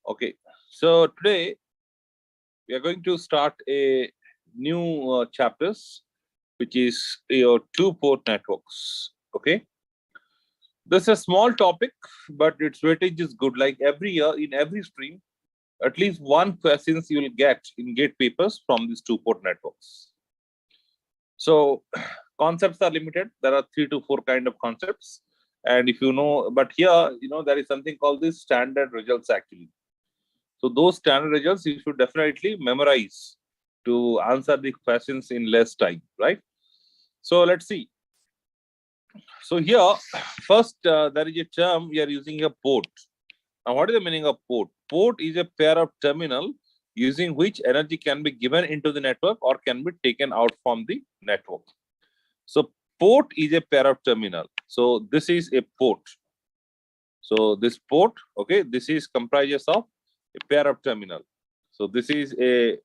Okay, so today we are going to start a new chapters, which is your two-port networks. Okay, this is a small topic, but its weightage is good. Like every year in every stream, at least one questions you will get in gate papers from these two-port networks. So concepts are limited. There are 3 to 4 kind of concepts, and if you know, but here there is something called the standard results actually. So those standard results you should definitely memorize to answer the questions in less time, right? So let's see. So here, first there is a term we are using a port. Now, what is the meaning of port? Port is a pair of terminal using which energy can be given into the network or can be taken out from the network. So port is a pair of terminal. So this is a port. So this port, okay, this is comprises of a pair of terminal. So this is a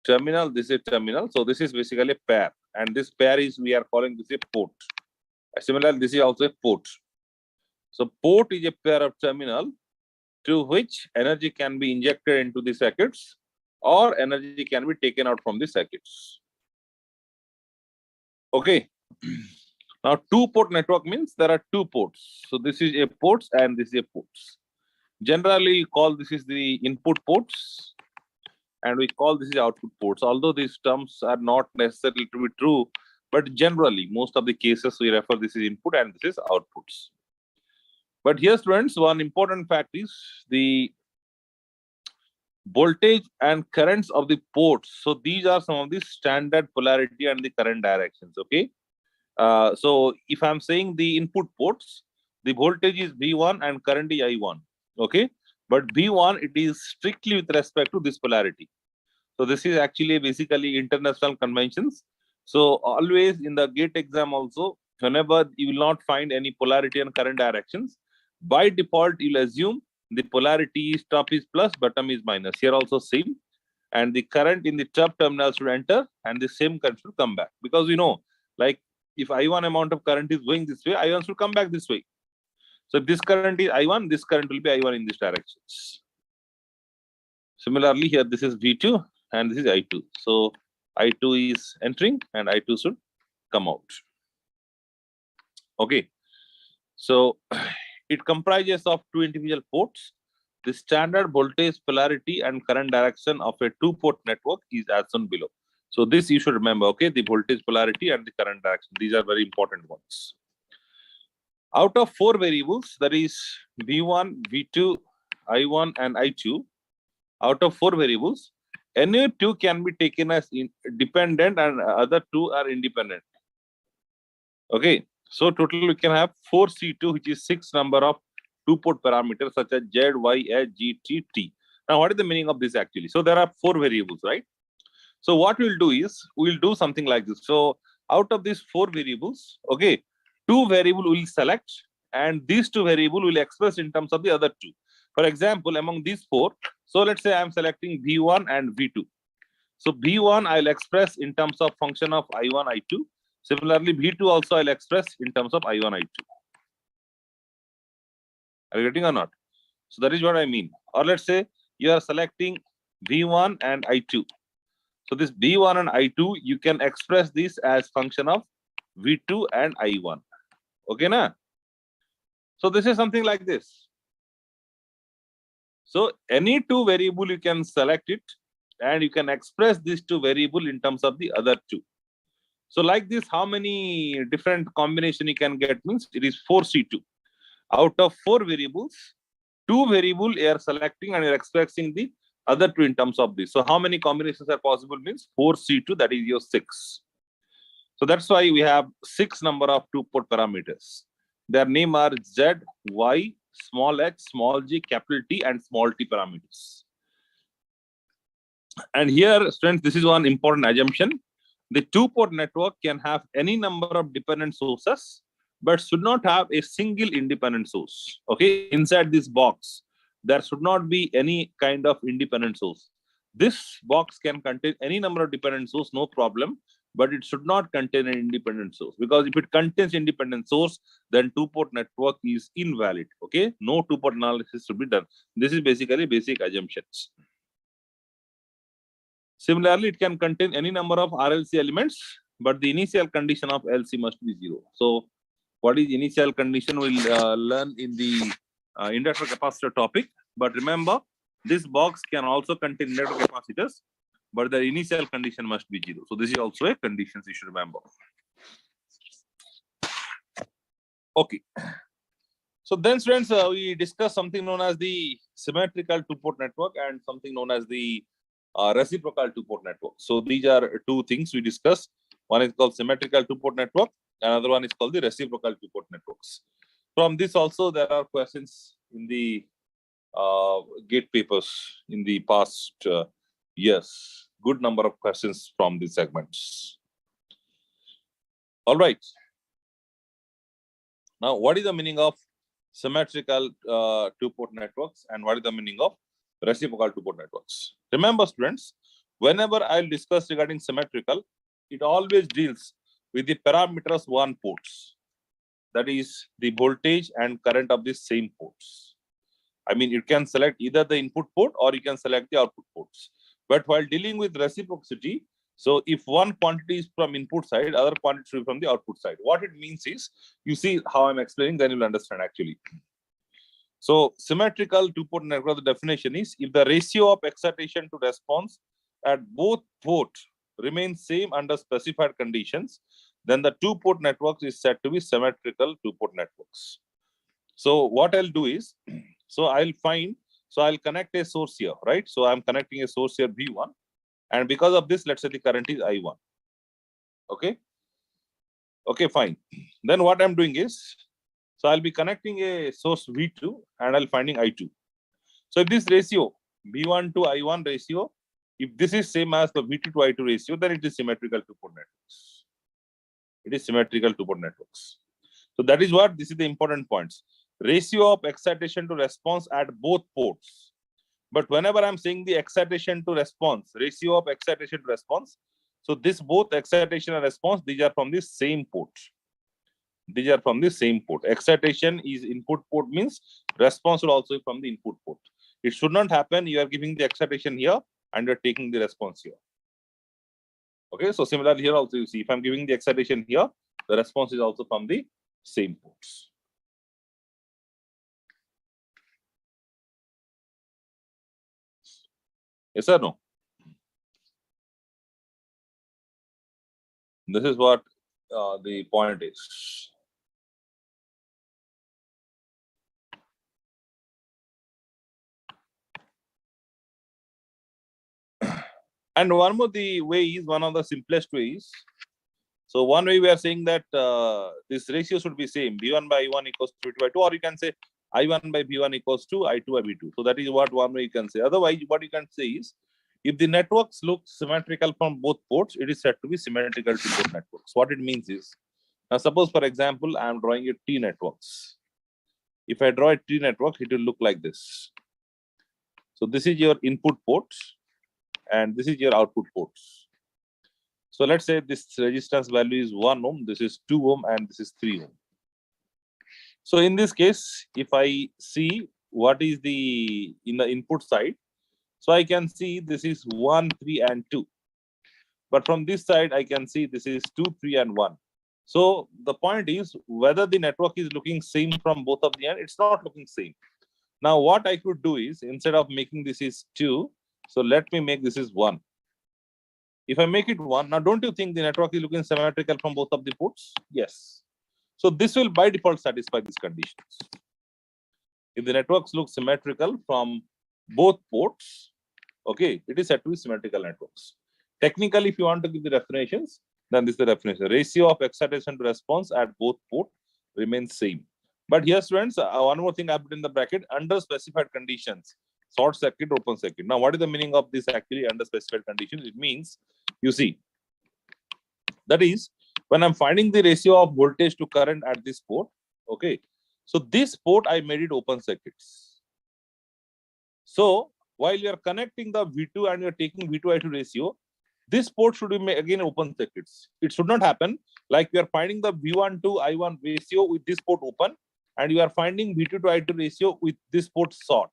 terminal, this is a terminal. So this is basically a pair. And this pair is, we are calling this a port. Similarly, this is also a port. So port is a pair of terminal through which energy can be injected into the circuits or energy can be taken out from the circuits. Okay. Now, two-port network means there are 2 ports. So this is a ports and this is a ports. Generally, we call this is the input ports and we call this is output ports. Although these terms are not necessarily to be true, but generally, most of the cases we refer this is input and this is outputs. But here, students, one important fact is the voltage and currents of the ports. So these are some of the standard polarity and the current directions. Okay. So if I'm saying the input ports, the voltage is V1 and current is I1. Okay. But V1, it is strictly with respect to this polarity. So this is actually basically international conventions. So always in the gate exam also, whenever you will not find any polarity and current directions, by default, you'll assume the polarity is top is plus, bottom is minus. Here also same. And the current in the top terminal should enter and the same current should come back. Because like if I1 amount of current is going this way, I1 should come back this way. So if this current is I1, this current will be I1 in this directions. Similarly, here this is V2 and this is I2. So I2 is entering and I2 should come out. Okay. So it comprises of 2 individual ports. The standard voltage, polarity, and current direction of a 2-port network is as shown below. So this you should remember, okay? The voltage, polarity, and the current direction. These are very important ones. Out of 4 variables, that is V1, V2, I1, and I2, out of 4 variables, any 2 can be taken as dependent and other 2 are independent. Okay. So total we can have 4C2, which is 6 number of 2-port parameters such as Z, Y, H, G, T, T. Now, what is the meaning of this actually? So there are 4 variables, right? So what we'll do is, we'll do something like this. So out of these 4 variables, okay, 2 variable we'll select and these 2 variable will express in terms of the other 2. For example, among these 4, so let's say I'm selecting V1 and V2. So V1 I'll express in terms of function of I1, I2. Similarly, V2 also I'll express in terms of I1, I2. Are you getting or not? So that is what I mean. Or let's say you are selecting V1 and I2. So this V1 and I2, you can express this as function of V2 and I1. Okay, na? So this is something like this. So any 2 variable you can select it and you can express these 2 variable in terms of the other 2. So like this, how many different combination you can get means it is 4C2. Out of 4 variables, 2 variable you are selecting and you are expressing the other 2 in terms of this. So how many combinations are possible means 4C2, that is your 6. So that's why we have 6 number of 2-port parameters. Their name are Z, Y, small h, small g, capital T, and small t parameters. And here, students, this is one important assumption. The 2-port network can have any number of dependent sources, but should not have a single independent source. Okay, inside this box, there should not be any kind of independent source. This box can contain any number of dependent source, no problem, but it should not contain an independent source, because if it contains independent source, then two-port network is invalid. Okay, no two-port analysis should be done. This is basically basic assumptions. Similarly, it can contain any number of RLC elements, but the initial condition of LC must be 0. So, what is initial condition? We'll learn in the inductor capacitor topic. But remember, this box can also contain inductor capacitors, but the initial condition must be 0. So, this is also a condition you should remember. Okay. So, then, students, we discussed something known as the symmetrical two-port network and something known as the reciprocal two-port network. So these are two things we discussed. One is called symmetrical two-port network. Another one is called the reciprocal two-port networks. From this also, there are questions in the GATE papers in the past years. Good number of questions from these segments. All right. Now, what is the meaning of symmetrical two-port networks and what is the meaning of reciprocal two-port networks? Remember, students, whenever I'll discuss regarding symmetrical, it always deals with the parameters one ports. That is the voltage and current of the same ports. I mean, you can select either the input port or you can select the output ports. But while dealing with reciprocity, so if one quantity is from input side, other quantity is from the output side. What it means is, you see how I'm explaining, then you'll understand actually. So symmetrical two-port network, the definition is, if the ratio of excitation to response at both ports remains same under specified conditions, then the two-port network is said to be symmetrical two-port networks. So what I'll do is, so I'll connect a source here, right? So I'm connecting a source here, V1. And because of this, let's say the current is I1. Okay. Okay, fine. Then what I'm doing is, so I'll be connecting a source V2 and I'll finding I2. So if this ratio, V1 to I1 ratio, if this is same as the V2 to I2 ratio, then it is symmetrical two-port networks. It is symmetrical two-port networks. So that is what, this is the important points. Ratio of excitation to response at both ports. But whenever I'm saying the excitation to response, ratio of excitation to response, so this both excitation and response, these are from the same port. These are from the same port. Excitation is input port, means response will also be from the input port. It should not happen, you are giving the excitation here and you're taking the response here. Okay, so similarly here also you see, if I'm giving the excitation here, the response is also from the same ports. Yes or no? This is what the point is. And one more the way is, one of the simplest ways. So one way we are saying that this ratio should be same, V1 by I1 equals to V2 by 2, or you can say I1 by V1 equals to I2 by V2. So that is what one way you can say. Otherwise, what you can say is, if the networks look symmetrical from both ports, it is said to be symmetrical two-port networks. What it means is, now suppose for example, I am drawing a T networks. If I draw a T network, it will look like this. So this is your input port and this is your output ports. So let's say this resistance value is 1 ohm, this is 2 ohm, and this is 3 ohm. So in this case, if I see what is the in the input side, so I can see this is 1, 3, and 2. But from this side, I can see this is 2, 3, and 1. So the point is, whether the network is looking same from both of the end, it's not looking same. Now what I could do is, instead of making this is 2, so let me make this is 1. If I make it 1, now don't you think the network is looking symmetrical from both of the ports? Yes. So this will by default satisfy these conditions. If the networks look symmetrical from both ports, okay, it is said to be symmetrical networks. Technically, if you want to give the definitions, then this is the definition. Ratio of excitation to response at both ports remains same. But here, students, one more thing I put in the bracket, under specified conditions, short circuit, open circuit. Now, what is the meaning of this actually under specified conditions? It means, you see, that is, when I'm finding the ratio of voltage to current at this port, okay, so this port, I made it open circuits. So while you're connecting the V2 and you're taking V2 I2 ratio, This port should be again open circuits. It should not happen like you are finding the V1 to I1 ratio with this port open, and you are finding V2 to I2 ratio with this port short.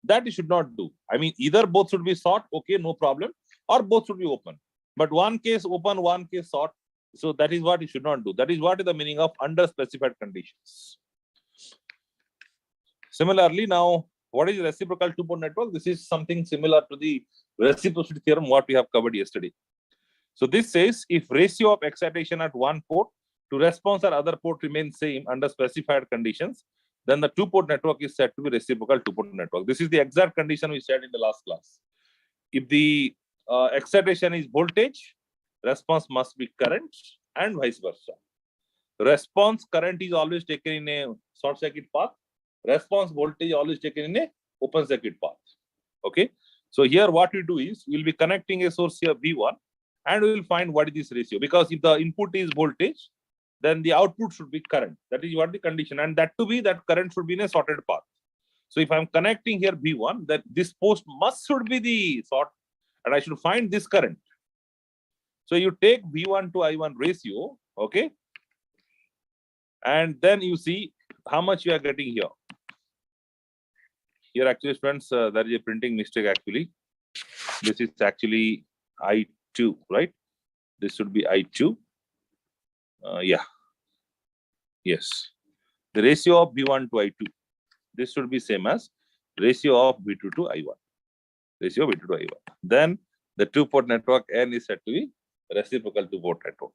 That you should not do. I mean, either both should be short, okay, no problem, or both should be open. But one case open, one case short. So that is what you should not do. That is what is the meaning of under specified conditions. Similarly, now, what is reciprocal two-port network? This is something similar to the reciprocity theorem, what we have covered yesterday. So this says if ratio of excitation at one port to response at other port remains same under specified conditions, then the two-port network is said to be reciprocal two-port network. This is the exact condition we said in the last class. If the excitation is voltage, response must be current, and vice versa. Response current is always taken in a short circuit path. Response voltage always taken in a open circuit path. Okay. So here what we do is we'll be connecting a source here V1, and we will find what is this ratio. Because if the input is voltage, then the output should be current. That is what the condition, and that to be that current should be in a sorted path. So if I'm connecting here V1, that this post should be the sort, and I should find this current. So you take V1 to I1 ratio, okay, and then you see how much you are getting here. Here actually, friends, there is a printing mistake actually. This is actually I2, right? This should be I2. Yeah. Yes. The ratio of V1 to I2. This should be same as ratio of V2 to I1. Ratio of V2 to I1. Then the two-port network N is said to be reciprocal two-port network.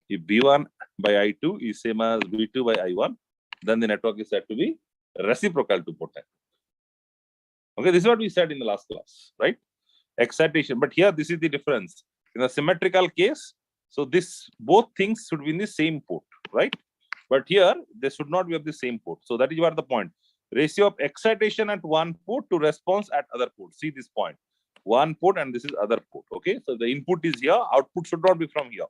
If V1 by I2 is same as V2 by I1, then the network is said to be reciprocal two-port network. Okay, this is what we said in the last class, right? Excitation. But here, this is the difference. In a symmetrical case, so this both things should be in the same port, right? But here, they should not be of the same port. So that is what the point. Ratio of excitation at one port to response at other port. See this point. One port and this is other port. Okay, so the input is here. Output should not be from here.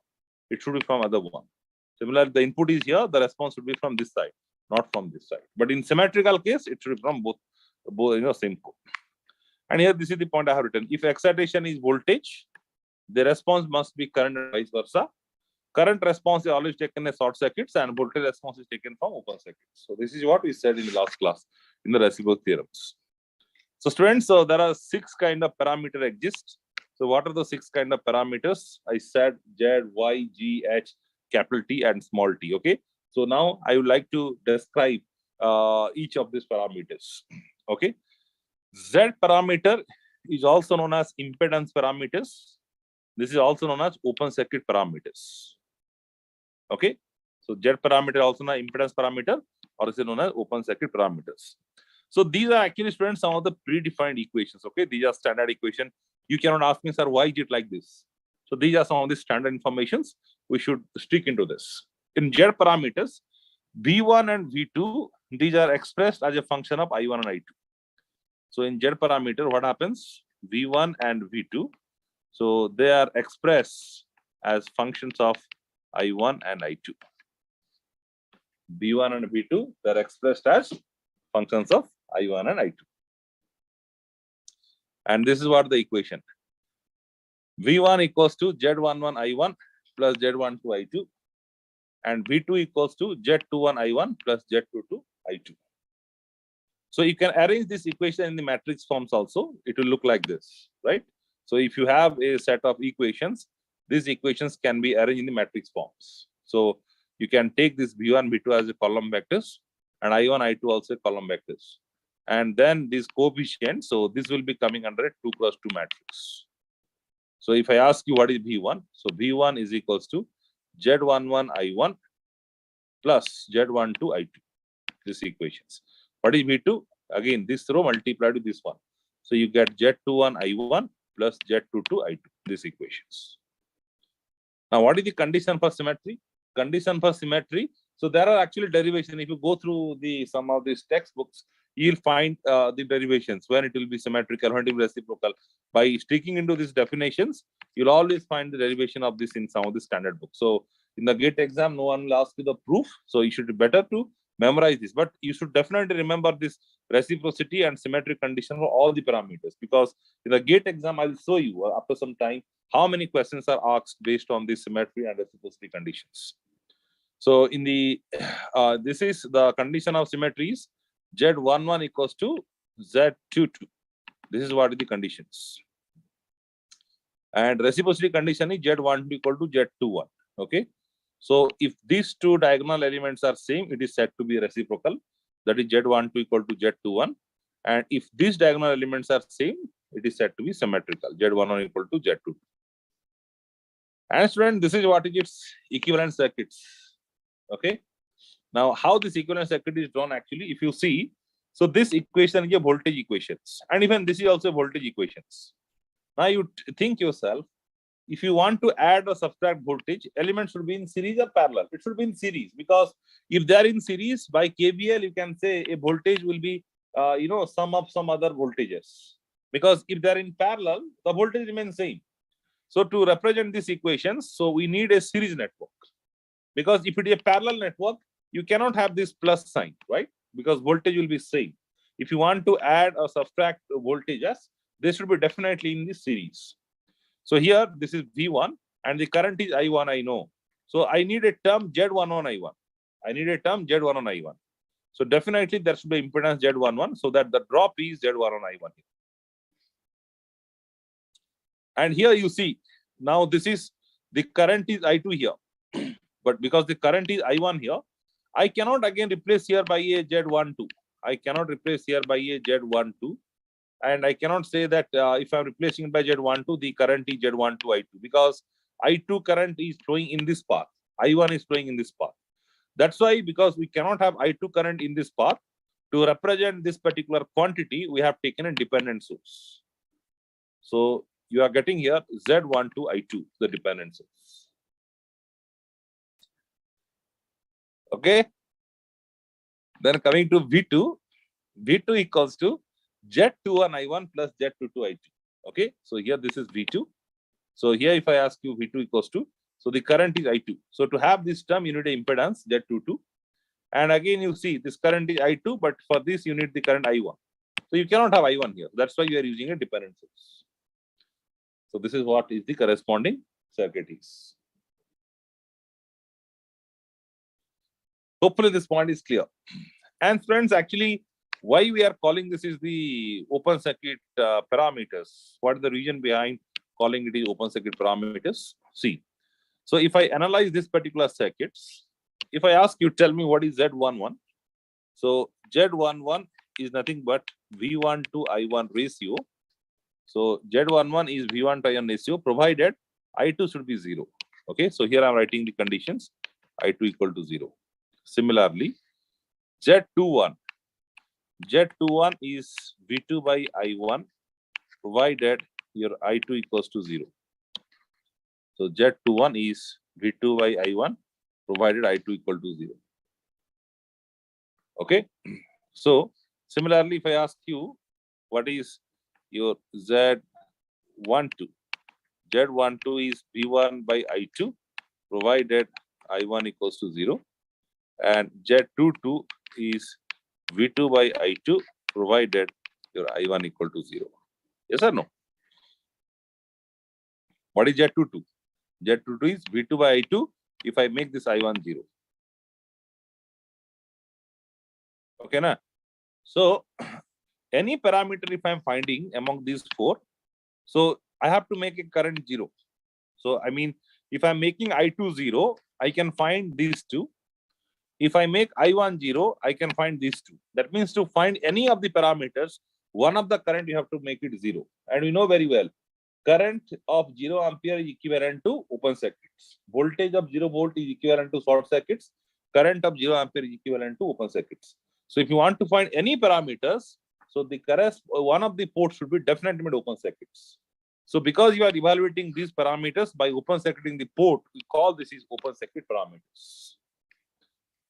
It should be from other one. Similarly, the input is here. The response should be from this side, not from this side. But in symmetrical case, it should be from both same port. And here, this is the point I have written. If excitation is voltage, the response must be current and vice versa. Current response is always taken as short circuits, and voltage response is taken from open circuits. So this is what we said in the last class in the reciprocal theorems. So students, so there are 6 kind of parameters exist. So what are the 6 kind of parameters? I said Z, Y, G, H, capital T, and small t. Okay. So now I would like to describe each of these parameters. Okay. Z parameter is also known as impedance parameters. This is also known as open circuit parameters. Okay. So Z parameter also known as impedance parameter, or is known as open circuit parameters. So these are actually, students, some of the predefined equations. Okay. These are standard equation. You cannot ask me, sir, why is it like this? So these are some of the standard informations. We should stick into this. In Z parameters, V1 and V2, these are expressed as a function of I1 and I2. So in Z parameter, what happens? V1 and V2. So they are expressed as functions of I1 and I2. V1 and V2, they are expressed as functions of I1 and I2. And this is what the equation. V1 equals to Z11 I1 plus Z12 I2. And V2 equals to Z21 I1 plus Z22 I2. So you can arrange this equation in the matrix forms also. It will look like this, right? So if you have a set of equations, these equations can be arranged in the matrix forms. So you can take this V1, V2 as a column vectors, and I1, I2 also column vectors. And then these coefficients, so this will be coming under a 2 cross 2 matrix. So if I ask you what is V1, so V1 is equals to Z11 I1 plus Z12 I2, these equations. What is V2? Again, this row multiplied with this one. So you get Z21 I1 plus Z22 I2, these equations. Now, what is the condition for symmetry? Condition for symmetry. So there are actually derivations. If you go through some of these textbooks, you'll find the derivations when it will be symmetrical, when it will be reciprocal. By sticking into these definitions, you'll always find the derivation of this in some of the standard books. So in the GATE exam, no one will ask you the proof. So you should be better to memorize this, but you should definitely remember this reciprocity and symmetry condition for all the parameters, because in the GATE exam, I'll show you after some time how many questions are asked based on the symmetry and reciprocity conditions. So in the this is the condition of symmetries. Z11 equals to Z22. This is what are the conditions. And reciprocity condition is Z12 equal to Z21. Okay. So if these two diagonal elements are same, it is said to be reciprocal. That is Z12 equal to Z21. And if these diagonal elements are same, it is said to be symmetrical. Z11 equal to Z22. And student, this is what is its equivalent circuits. Okay. Now, how this equivalent circuit is drawn actually, if you see, so this equation is a voltage equations, and even this is also voltage equations. Now you think yourself, if you want to add or subtract voltage, elements should be in series or parallel. It should be in series, because if they are in series, by KVL, you can say a voltage will be, sum of some other voltages. Because if they are in parallel, the voltage remains same. So to represent these equations, so we need a series network. Because if it is a parallel network, you cannot have this plus sign, right? Because voltage will be same. If you want to add or subtract voltages, they should be definitely in this series. So here, this is V1, and the current is I1, I know. So I need a term Z11 I1. I need a term Z11 I1. So definitely there should be impedance Z11, so that the drop is Z11 I1. And here you see, now this is, the current is I2 here. But because the current is I1 here, I cannot again replace here by a Z12. I cannot replace here by a Z12. And I cannot say that if I'm replacing it by Z12, the current is Z12 I2, because I2 current is flowing in this path. I1 is flowing in this path. That's why, because we cannot have I2 current in this path, to represent this particular quantity, we have taken a dependent source. So you are getting here Z12 I2, the dependent source. Okay. Then coming to V2, V2 equals to Z21 I1 plus Z22 I2. Okay. So here this is V2. So here if I ask you V2 equals to, so the current is I2. So to have this term, you need an impedance Z22. And again, you see this current is I2, but for this you need the current I1. So you cannot have I1 here. That's why you are using a dependent source. So this is what is the corresponding circuit is. Hopefully this point is clear. And friends, actually, why we are calling this is the open circuit parameters. What is the reason behind calling it is open circuit parameters? See, so if I analyze this particular circuits, if I ask you, tell me what is Z11. So Z11 is nothing but V1 to I1 ratio. So Z11 is V1 to I1 ratio, provided I2 should be 0. Okay, so here I'm writing the conditions, I2 equal to 0. Similarly, Z21 is V2 by I1, provided your I2 equals to 0. So Z21 is V2 by I1, provided I2 equal to 0. Okay. So similarly, if I ask you, what is your Z12? Z12 is V1 by I2, provided I1 equals to 0. And Z22 is V2 by I2, provided your I1 equal to 0. Yes or no? What is Z22? Z22 is V2 by I2 if I make this I1 0. Okay, na? So any parameter if I'm finding among these four, so I have to make a current 0. So I mean, if I'm making I2 0, I can find these two. If I make I1 0, I can find these two. That means to find any of the parameters, one of the current you have to make it 0. And we know very well, current of 0 ampere is equivalent to open circuits. Voltage of 0 volt is equivalent to short circuits. Current of 0 ampere is equivalent to open circuits. So if you want to find any parameters, so the one of the ports should be definitely made open circuits. So because you are evaluating these parameters by open circuiting the port, we call this is open circuit parameters.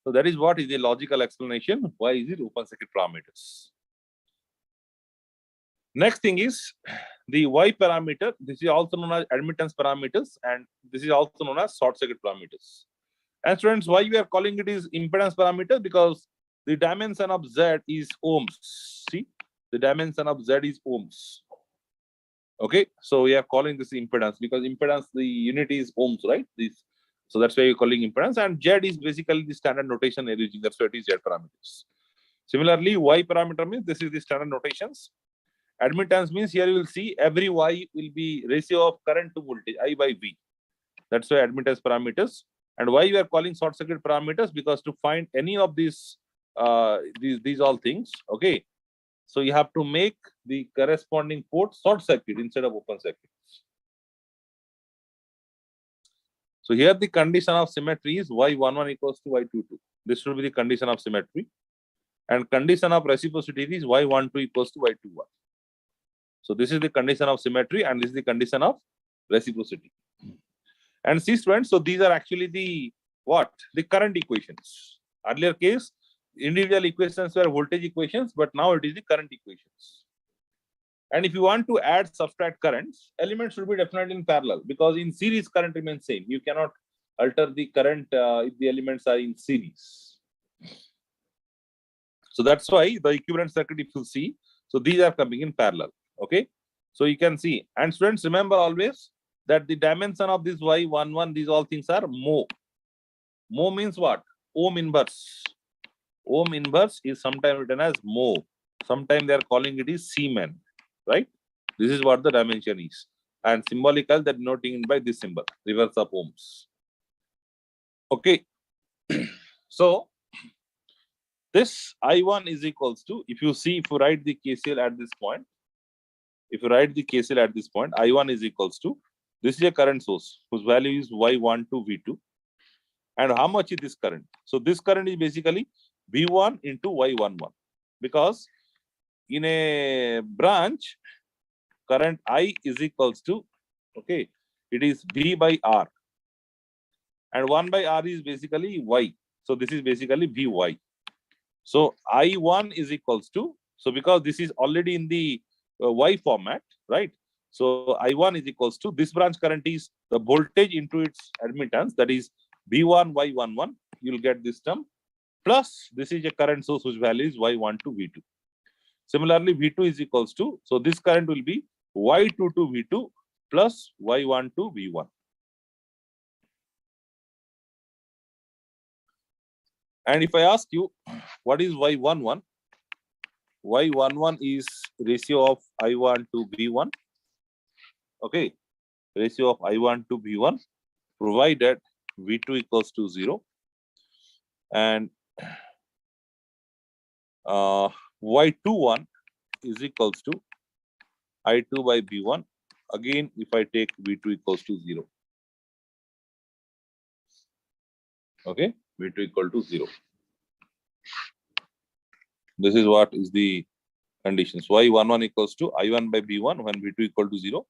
So that is what is the logical explanation. Why is it open circuit parameters? Next thing is the Y parameter. This is also known as admittance parameters, and this is also known as short circuit parameters. And students, why we are calling it is impedance parameter? Because the dimension of Z is ohms. See, the dimension of Z is ohms. Okay, so we are calling this impedance because impedance, the unit is ohms, right? This, so that's why you're calling impedance, and Z is basically the standard notation you're using. That's why it is Z parameters. Similarly, Y parameter means this is the standard notations. Admittance means here you will see every Y will be ratio of current to voltage, I by V. That's why admittance parameters. And why we are calling short circuit parameters? Because to find any of these all things, okay, so you have to make the corresponding port short circuit instead of open circuit. So here the condition of symmetry is Y11 equals to Y22. This should be the condition of symmetry. And condition of reciprocity is Y12 equals to Y21. So this is the condition of symmetry and this is the condition of reciprocity. And see students, so these are actually the what? The current equations. Earlier case, individual equations were voltage equations, but now it is the current equations. And if you want to add subtract currents, elements should be definitely in parallel because in series current remains same. You cannot alter the current if the elements are in series. So that's why the equivalent circuit, if you see, so these are coming in parallel. Okay, so you can see. And students, remember always that the dimension of this Y11, these all things are mho. Mho means what? Ohm inverse. Ohm inverse is sometimes written as mho. Sometimes they are calling it is Siemens, right? This is what the dimension is. And symbolical, that denoting by this symbol, reverse of ohms. Okay. So this I1 is equals to, if you see, if you write the KCL at this point, I1 is equals to, this is a current source whose value is Y12 V2. And how much is this current? So this current is basically V1 into Y11. Because in a branch, current I is equals to, okay, it is V by R. And 1 by R is basically Y. So this is basically Vy. So I1 is equals to, so because this is already in the Y format, right? So I1 is equals to, this branch current is the voltage into its admittance, that is V1 Y11, you'll get this term, plus this is a current source whose value is Y12 V2. Similarly, V2 is equals to, so this current will be Y22 V2 plus Y12 V1. And if I ask you, what is Y11? Y11 is ratio of I1 to V1. Okay, ratio of I1 to V1, provided V2 equals to 0. And Y21 is equals to I2 by V1. Again, if I take V2 equals to 0. Okay, V2 equal to 0. This is what is the conditions. Y11 equals to I1 by V1 when V2 equal to 0.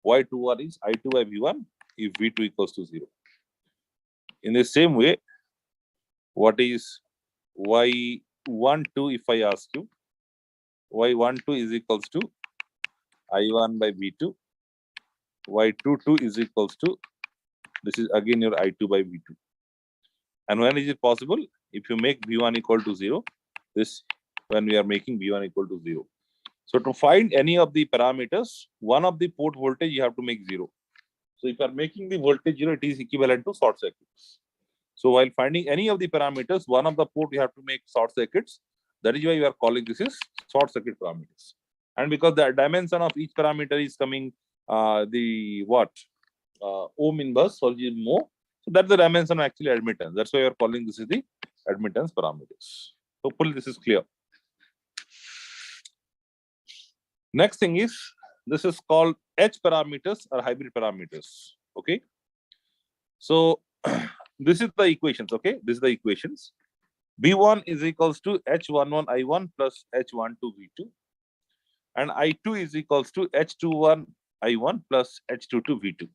Y21 is I2 by V1 if V2 equals to 0. In the same way, what is Y12 if I ask you? Y12 is equals to I1 by V2. Y22 is equals to, this is again your I2 by V2. And when is it possible? If you make V1 equal to 0, this when we are making V1 equal to 0. So to find any of the parameters, one of the port voltage you have to make 0. So if you are making the voltage 0, it is equivalent to short circuits. So while finding any of the parameters, one of the port you have to make short circuits. That is why you are calling this is short circuit parameters. And because the dimension of each parameter is coming the what? Ohm inverse or mho. So that's the dimension of actually admittance. That's why you are calling this is the admittance parameters. Hopefully this is clear. Next thing is, this is called H parameters or hybrid parameters. Okay. So this is the equations. Okay. This is the equations. V1 is equals to H11 I1 plus H12 V2. And I2 is equals to H21 I1 plus H22 V2.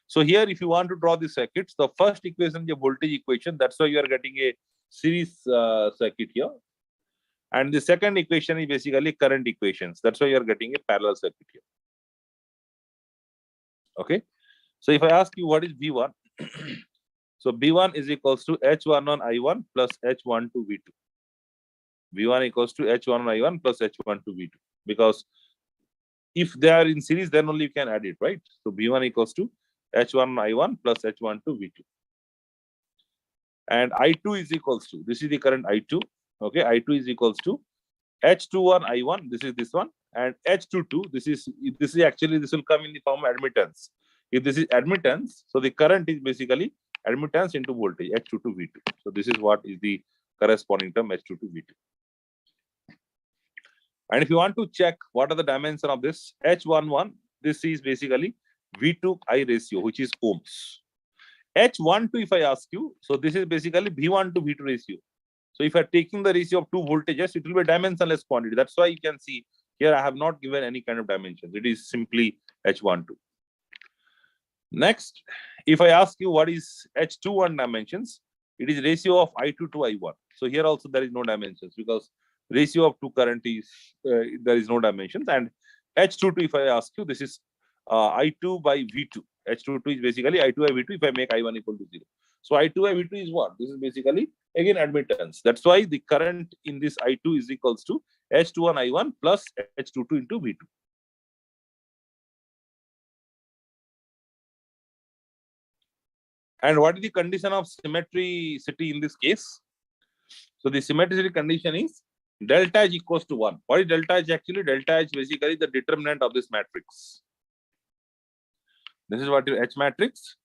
So here, if you want to draw the circuits, the first equation is a voltage equation. That's why you are getting a series circuit here. And the second equation is basically current equations. That's why you are getting a parallel circuit here. Okay. So if I ask you what is V1, so V1 is equals to H11 I1 plus H12 V2. V1 equals to H1 I1 plus H1 to V2. Because if they are in series, then only you can add it, right? So V1 equals to H1 I1 plus H1 to V2. And I2 is equals to, this is the current I2. Okay, I2 is equals to H21 I1, this is this one, and H22, this is actually, this will come in the form of admittance. If this is admittance, so the current is basically admittance into voltage, H2 to V2. So this is what is the corresponding term, H2 to V2. And if you want to check what are the dimensions of this, H11, this is basically V2 I ratio, which is ohms. H12, if I ask you, so this is basically V1 to V2 ratio. So if I'm taking the ratio of two voltages, it will be a dimensionless quantity. That's why you can see here I have not given any kind of dimensions. It is simply H12. Next, if I ask you what is H21 dimensions, it is ratio of I2 to I1. So here also there is no dimensions because ratio of two current is, there is no dimensions. And H22, if I ask you, this is I2 by V2. H22 is basically I2 by V2 if I make I1 equal to 0. So I2 by V2 is what? This is basically, again, admittance. That's why the current in this I2 is equals to H21 I1 plus H22 into V2. And what is the condition of symmetricity in this case? So the symmetricity condition is delta H equals to 1. What is delta H actually? Delta H basically the determinant of this matrix. This is what your H matrix.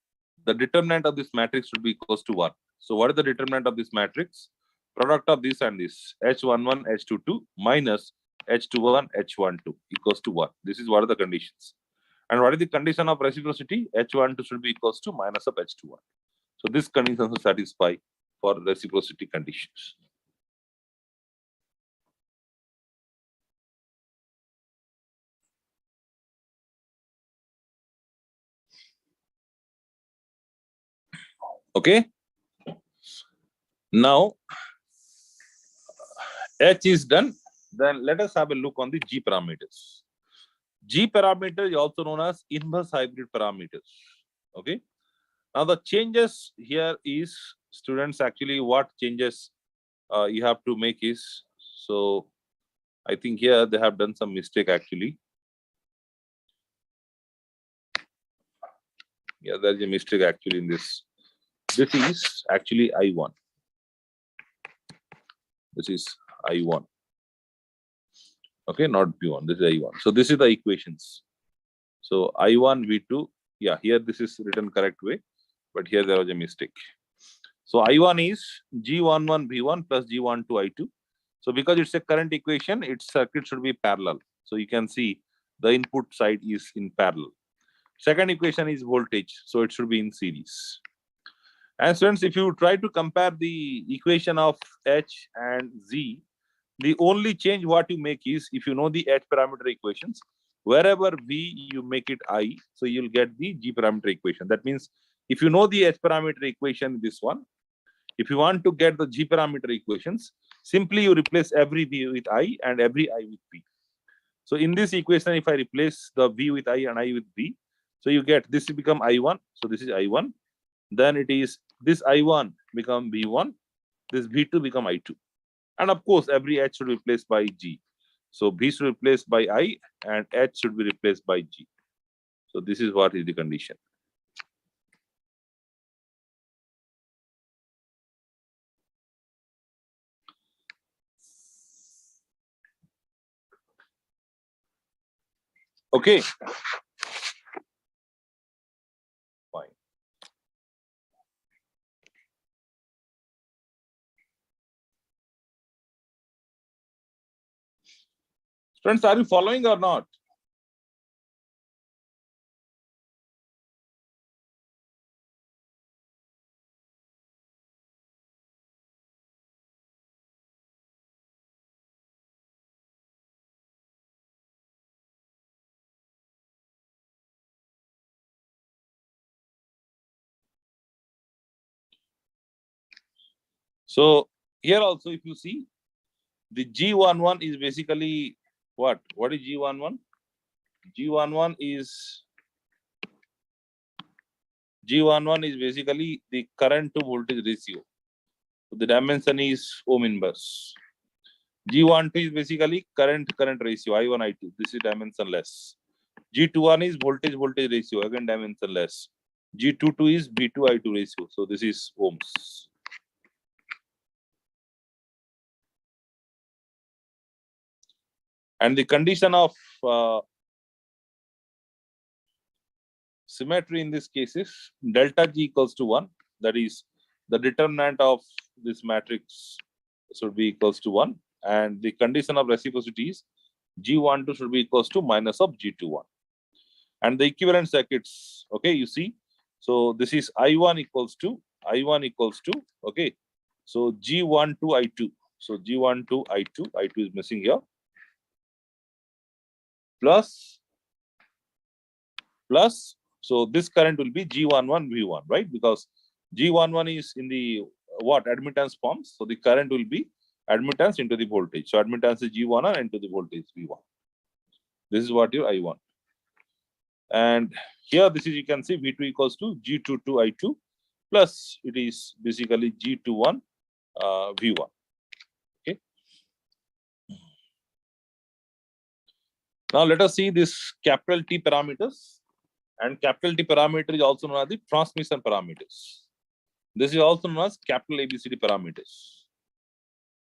The determinant of this matrix should be equals to 1. So what is the determinant of this matrix? Product of this and this, H11, H22 minus H21, H12 equals to 1. This is what are the conditions. And what is the condition of reciprocity? H12 should be equals to minus of H21. So this condition will satisfy for reciprocity conditions. Okay. Now, H is done. Then let us have a look on the G parameters. G parameter is also known as inverse hybrid parameters. Okay. Now the changes here is, students, actually what changes you have to make is, so I think here they have done some mistake actually. Yeah, there's a mistake actually in this. This is actually I1. This is I1. Okay, not V1. This is I1. So this is the equations. So I1, V2. Yeah, here this is written correct way, but here there was a mistake. So I1 is G11 V1 plus G12 I2. So because it's a current equation, its circuit should be parallel. So you can see the input side is in parallel. Second equation is voltage. So it should be in series. And students, if you try to compare the equation of H and Z, the only change what you make is, if you know the H parameter equations, wherever V you make it I, so you'll get the G parameter equation. That means if you know the H parameter equation, this one, if you want to get the G parameter equations, simply you replace every V with I and every I with V. So in this equation, if I replace the V with I and I with V, so you get this will become I1. So this is I1. Then it is this I1 become V1, this V2 become I2. And of course, every H should be replaced by G. So V should be replaced by I and H should be replaced by G. So this is what is the condition. Okay. Fine. Friends, are you following or not? So here also, if you see, the G11 is basically what? What is G11? G11 is basically the current to voltage ratio. So the dimension is ohm inverse. G12 is basically current ratio, I1, I2. This is dimensionless. G21 is voltage ratio, again dimensionless. G22 is V2, I2 ratio. So this is ohms. And the condition of symmetry in this case is delta G equals to 1. That is, the determinant of this matrix should be equals to 1. And the condition of reciprocity is G12 should be equals to minus of G21. And the equivalent circuits, okay, you see. So this is I1 equals to, okay. So G12, I2. So G12, I2 is missing here. Plus, so this current will be G11, V1, right? Because G11 is in the what admittance forms. So the current will be admittance into the voltage. So admittance is G1 into the voltage V1. This is what your I1. And here this is, you can see V2 equals to G22, I2 plus it is basically G21, V1. Okay. Now let us see this capital T parameters. And capital T parameter is also known as the transmission parameters. This is also known as capital ABCD parameters.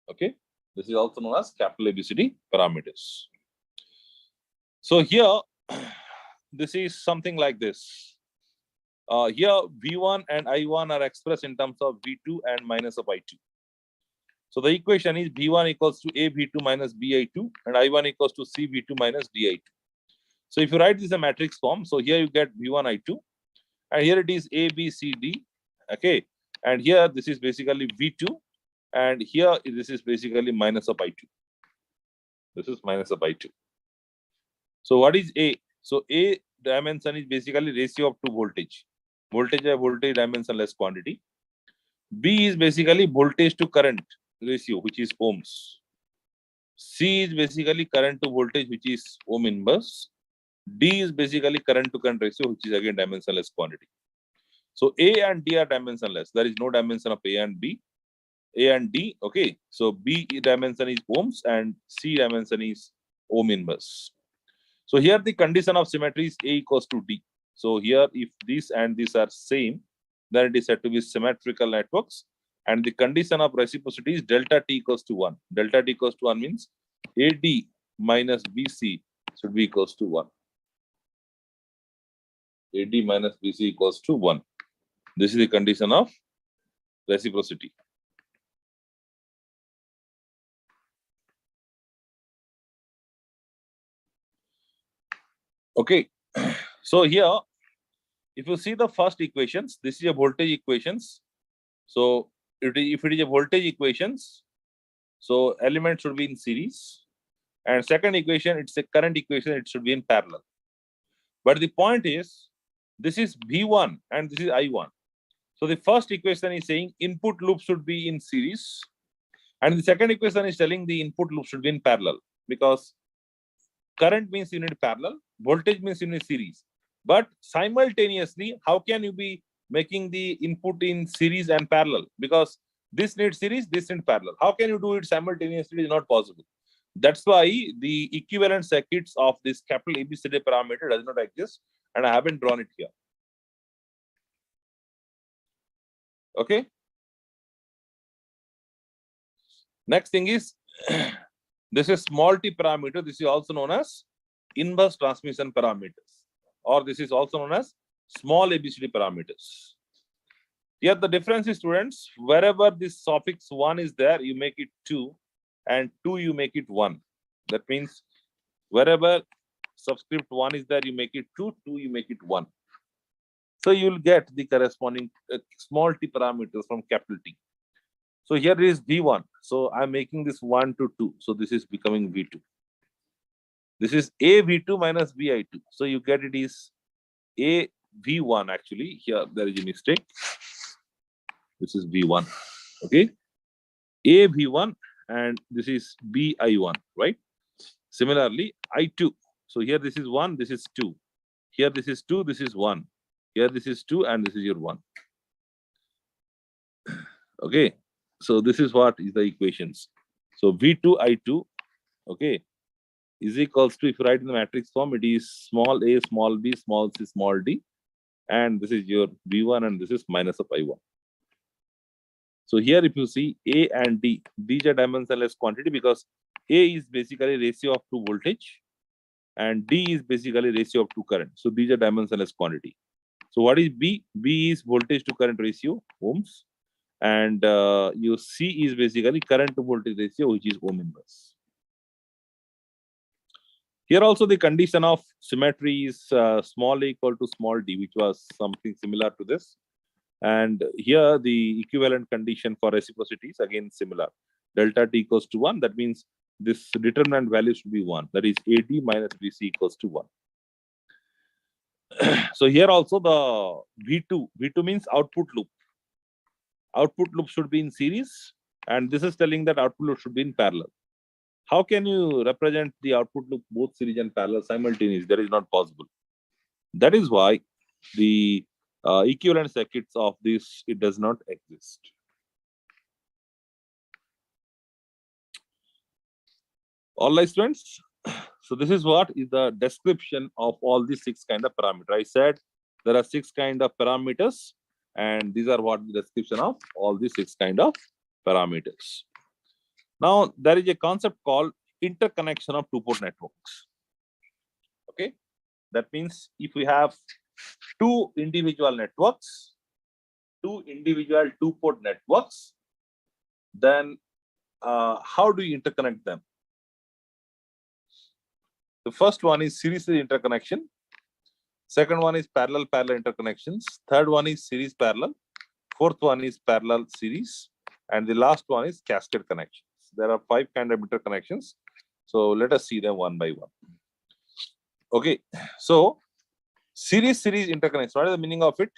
Okay, this is also known as capital ABCD parameters. So here, this is something like this. Here, V1 and I1 are expressed in terms of V2 and minus of I2. So the equation is V1 equals to A V2 minus B I2 and I1 equals to C V2 minus D I2. So if you write this in a matrix form, so here you get V1 I2 and here it is A, B, C, D. Okay, and here this is basically V2 and here this is basically minus of I2. This is minus of I2. So what is A? So A dimension is basically ratio of two voltage. Voltage by voltage dimensionless quantity. B is basically voltage to current ratio, which is ohms. C is basically current to voltage, which is ohm inverse. D is basically current to current ratio, which is again dimensionless quantity. So A and D are dimensionless. There is no dimension of A and B. A and D, okay. So B dimension is ohms and C dimension is ohm inverse. So here the condition of symmetry is A equals to D. So here if this and this are same, then it is said to be symmetrical networks. And the condition of reciprocity is delta T equals to 1. Delta T equals to 1 means AD minus BC should be equals to 1. AD minus BC equals to 1. This is the condition of reciprocity. Okay, so here, if you see the first equations, this is a voltage equations. So if it is a voltage equations, so elements should be in series. And second equation, it's a current equation, it should be in parallel. But the point is, this is V1 and this is I1. So the first equation is saying input loop should be in series. And the second equation is telling the input loop should be in parallel. Because current means you need parallel, voltage means you need series. But simultaneously, how can you be making the input in series and parallel? Because this needs series, this needs parallel. How can you do it simultaneously? It is not possible. That's why the equivalent circuits of this capital ABCD parameter does not exist, and I haven't drawn it here. Okay. Next thing is this is small t parameter. This is also known as inverse transmission parameters, or this is also known as small ABCD parameters. Here the difference is, students, wherever this suffix 1 is there, you make it 2, and 2 you make it 1. That means wherever subscript 1 is there, you make it 2, 2 you make it 1. So you will get the corresponding small t parameters from capital T. So here is V1. So I'm making this 1 to 2. So this is becoming V2. This is A V2 minus VI2. So you get it is A V1 actually. Here there is a mistake. This is V1. Okay. A V1 and this is BI1, right? Similarly, I2. So here this is 1, this is 2. Here this is 2, this is 1. Here this is 2 and this is your 1. Okay. So this is what is the equations. So V2 I2, okay, is equals to, if you write in the matrix form, it is small a, small b, small c, small d, and this is your V1 and this is minus of I1. So here if you see A and D, these are dimensionless quantity because A is basically ratio of two voltage and D is basically ratio of two current. So these are dimensionless quantity. So what is B? B is voltage to current ratio, ohms, and your C is basically current to voltage ratio, which is ohm inverse. Here also the condition of symmetry is small a equal to small d, which was something similar to this. And here the equivalent condition for reciprocity is again similar. Delta t equals to 1. That means this determinant value should be 1. That is AD minus BC equals to 1. So here also the V2 means output loop. Output loop should be in series, and this is telling that output loop should be in parallel. How can you represent the output loop both series and parallel simultaneously? That is not possible. That is why the equivalent circuits of this, it does not exist. All right, students. So this is what is the description of all these 6 kind of parameters. I said there are 6 kind of parameters, and these are what the description of all these 6 kind of parameters. Now there is a concept called interconnection of two-port networks. Okay, that means if we have two individual networks, two individual two-port networks, then how do you interconnect them? The first one is series interconnection. Second one is parallel interconnections. Third one is series parallel. Fourth one is parallel series. And the last one is cascade connections. There are 5 kind of interconnections. So let us see them one by one. Okay. So series interconnection. What is the meaning of it?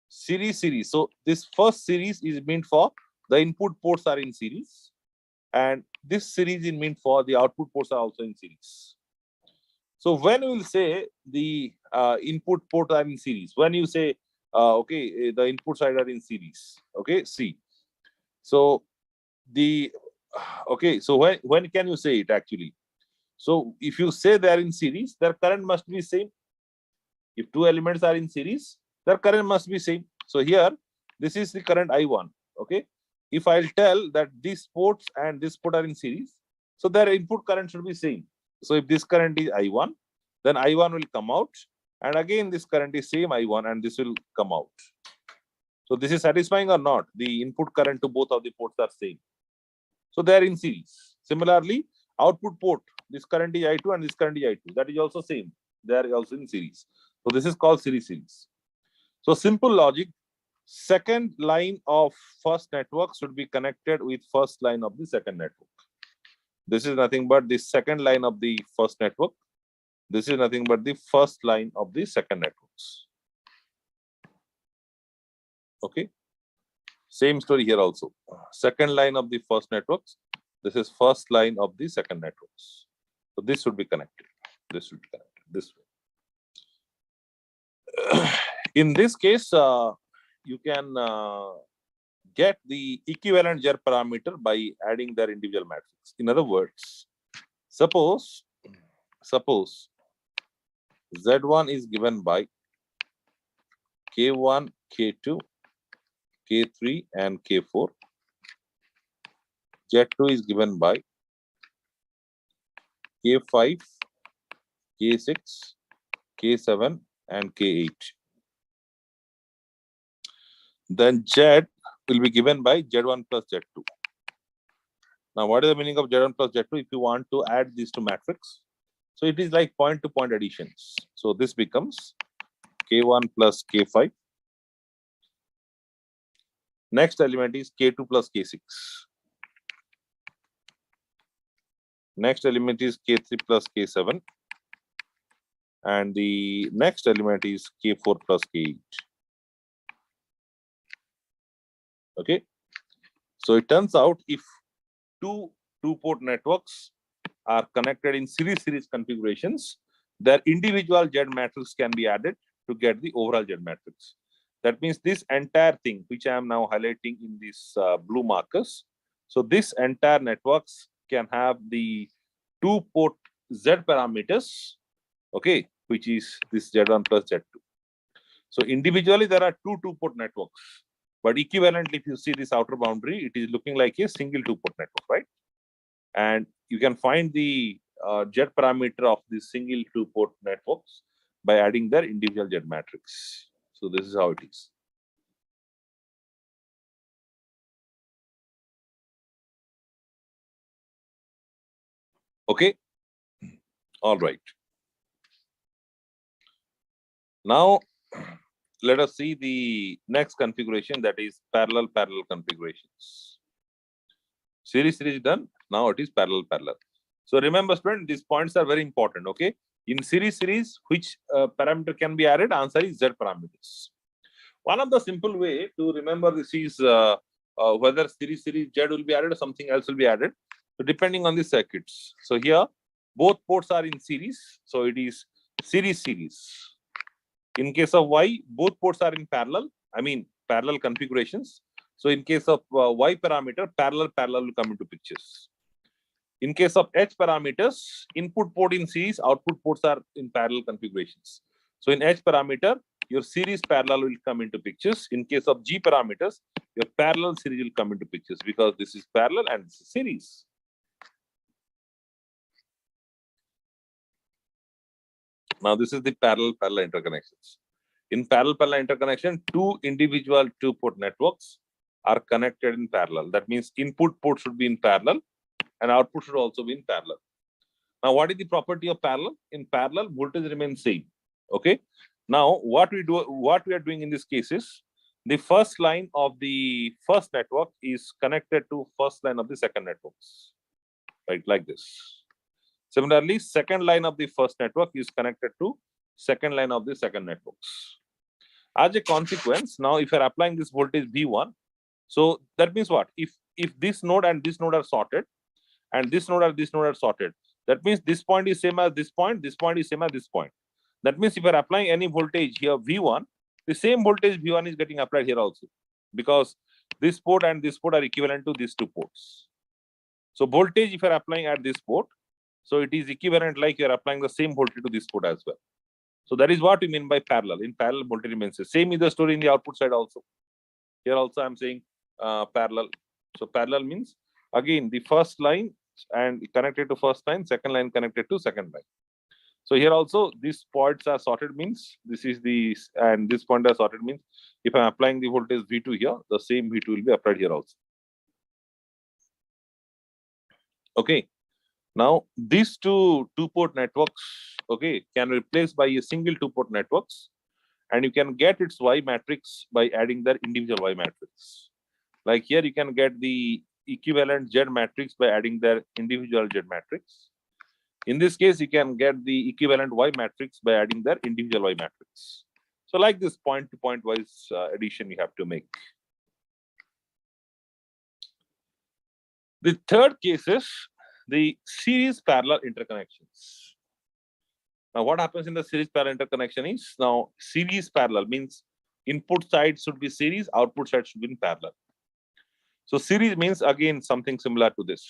Series. So this first series is meant for the input ports are in series. And this series is meant for the output ports are also in series. So when we will say the input port are in series, when you say, okay, the input side are in series, okay, see. So the, okay, so when can you say it actually? So if you say they are in series, their current must be same. If two elements are in series, their current must be same. So here, this is the current I1, okay. If I'll tell that these ports and this port are in series, so their input current should be same. So if this current is I1, then I1 will come out. And again, this current is same I1 and this will come out. So this is satisfying or not? The input current to both of the ports are same. So they are in series. Similarly, output port, this current is I2 and this current is I2. That is also same. They are also in series. So this is called series. So simple logic, second line of first network should be connected with first line of the second network. This is nothing but the second line of the first network. This is nothing but the first line of the second networks. Okay. Same story here also. Second line of the first networks. This is first line of the second networks. So this should be connected. This should be connected this way. In this case, you can get the equivalent Z parameter by adding their individual matrix. In other words, suppose Z1 is given by K1, K2, K3, and K4. Z2 is given by K5, K6, K7, and K8. Then Z will be given by Z1 plus Z2. Now, what is the meaning of Z1 plus Z2? If you want to add these two matrix, so it is like point-to-point additions. So this becomes K1 plus K5. Next element is K2 plus K6. Next element is K3 plus K7. And the next element is K4 plus K8. Okay. So it turns out if two-port networks are connected in series configurations, their individual Z matrix can be added to get the overall Z matrix. That means this entire thing, which I am now highlighting in these blue markers. So this entire networks can have the two-port Z parameters, okay, which is this Z1 plus Z2. So individually, there are two-port networks. But equivalently, if you see this outer boundary, it is looking like a single two-port network, right? And you can find the Z parameter of the single two-port networks by adding their individual Z matrix. So this is how it is. Okay. All right. Now, let us see the next configuration, that is parallel configurations. Series done. Now it is parallel. So remember, student, these points are very important. Okay. In series, which parameter can be added? Answer is Z parameters. One of the simple way to remember this is whether series Z will be added or something else will be added. So depending on the circuits. So here, both ports are in series. So it is series. In case of Y, both ports are in parallel. I mean, parallel configurations. So in case of Y parameter, parallel will come into pictures. In case of H parameters, input port in series, output ports are in parallel configurations. So in H parameter, your series parallel will come into pictures. In case of G parameters, your parallel series will come into pictures because this is parallel and this is series. Now this is the parallel interconnections. In parallel interconnection, two individual two-port networks are connected in parallel. That means input port should be in parallel and output should also be in parallel. Now, what is the property of parallel? In parallel, voltage remains same. Okay. Now, what we are doing in this case is the first line of the first network is connected to first line of the second networks, right? Like this. Similarly, second line of the first network is connected to second line of the second networks. As a consequence, now if you're applying this voltage V1, so that means what? If this node and this node are sorted, and this node are sorted, that means this point is same as this point is same as this point. That means if you're applying any voltage here V1, the same voltage V1 is getting applied here also, because this port and this port are equivalent to these two ports. So voltage, if you're applying at this port, so it is equivalent like you're applying the same voltage to this port as well. So that is what we mean by parallel. In parallel, voltage remains the same. Is the story in the output side also. Here also I'm saying parallel. So parallel means again the first line and connected to first line, second line connected to second line. So here also these points are sorted means this is the, and this point are sorted means if I'm applying the voltage V2 here, the same V2 will be applied here also. Okay. Now these two-port networks, okay, can be replaced by a single two-port networks, and you can get its Y matrix by adding their individual Y matrix. Like here, you can get the equivalent Z matrix by adding their individual Z matrix. In this case, you can get the equivalent Y matrix by adding their individual Y matrix. So like this point-to-point wise addition you have to make. The third case is the series parallel interconnections. Now, what happens in the series parallel interconnection is, now series parallel means input side should be series, output side should be in parallel. So series means again something similar to this.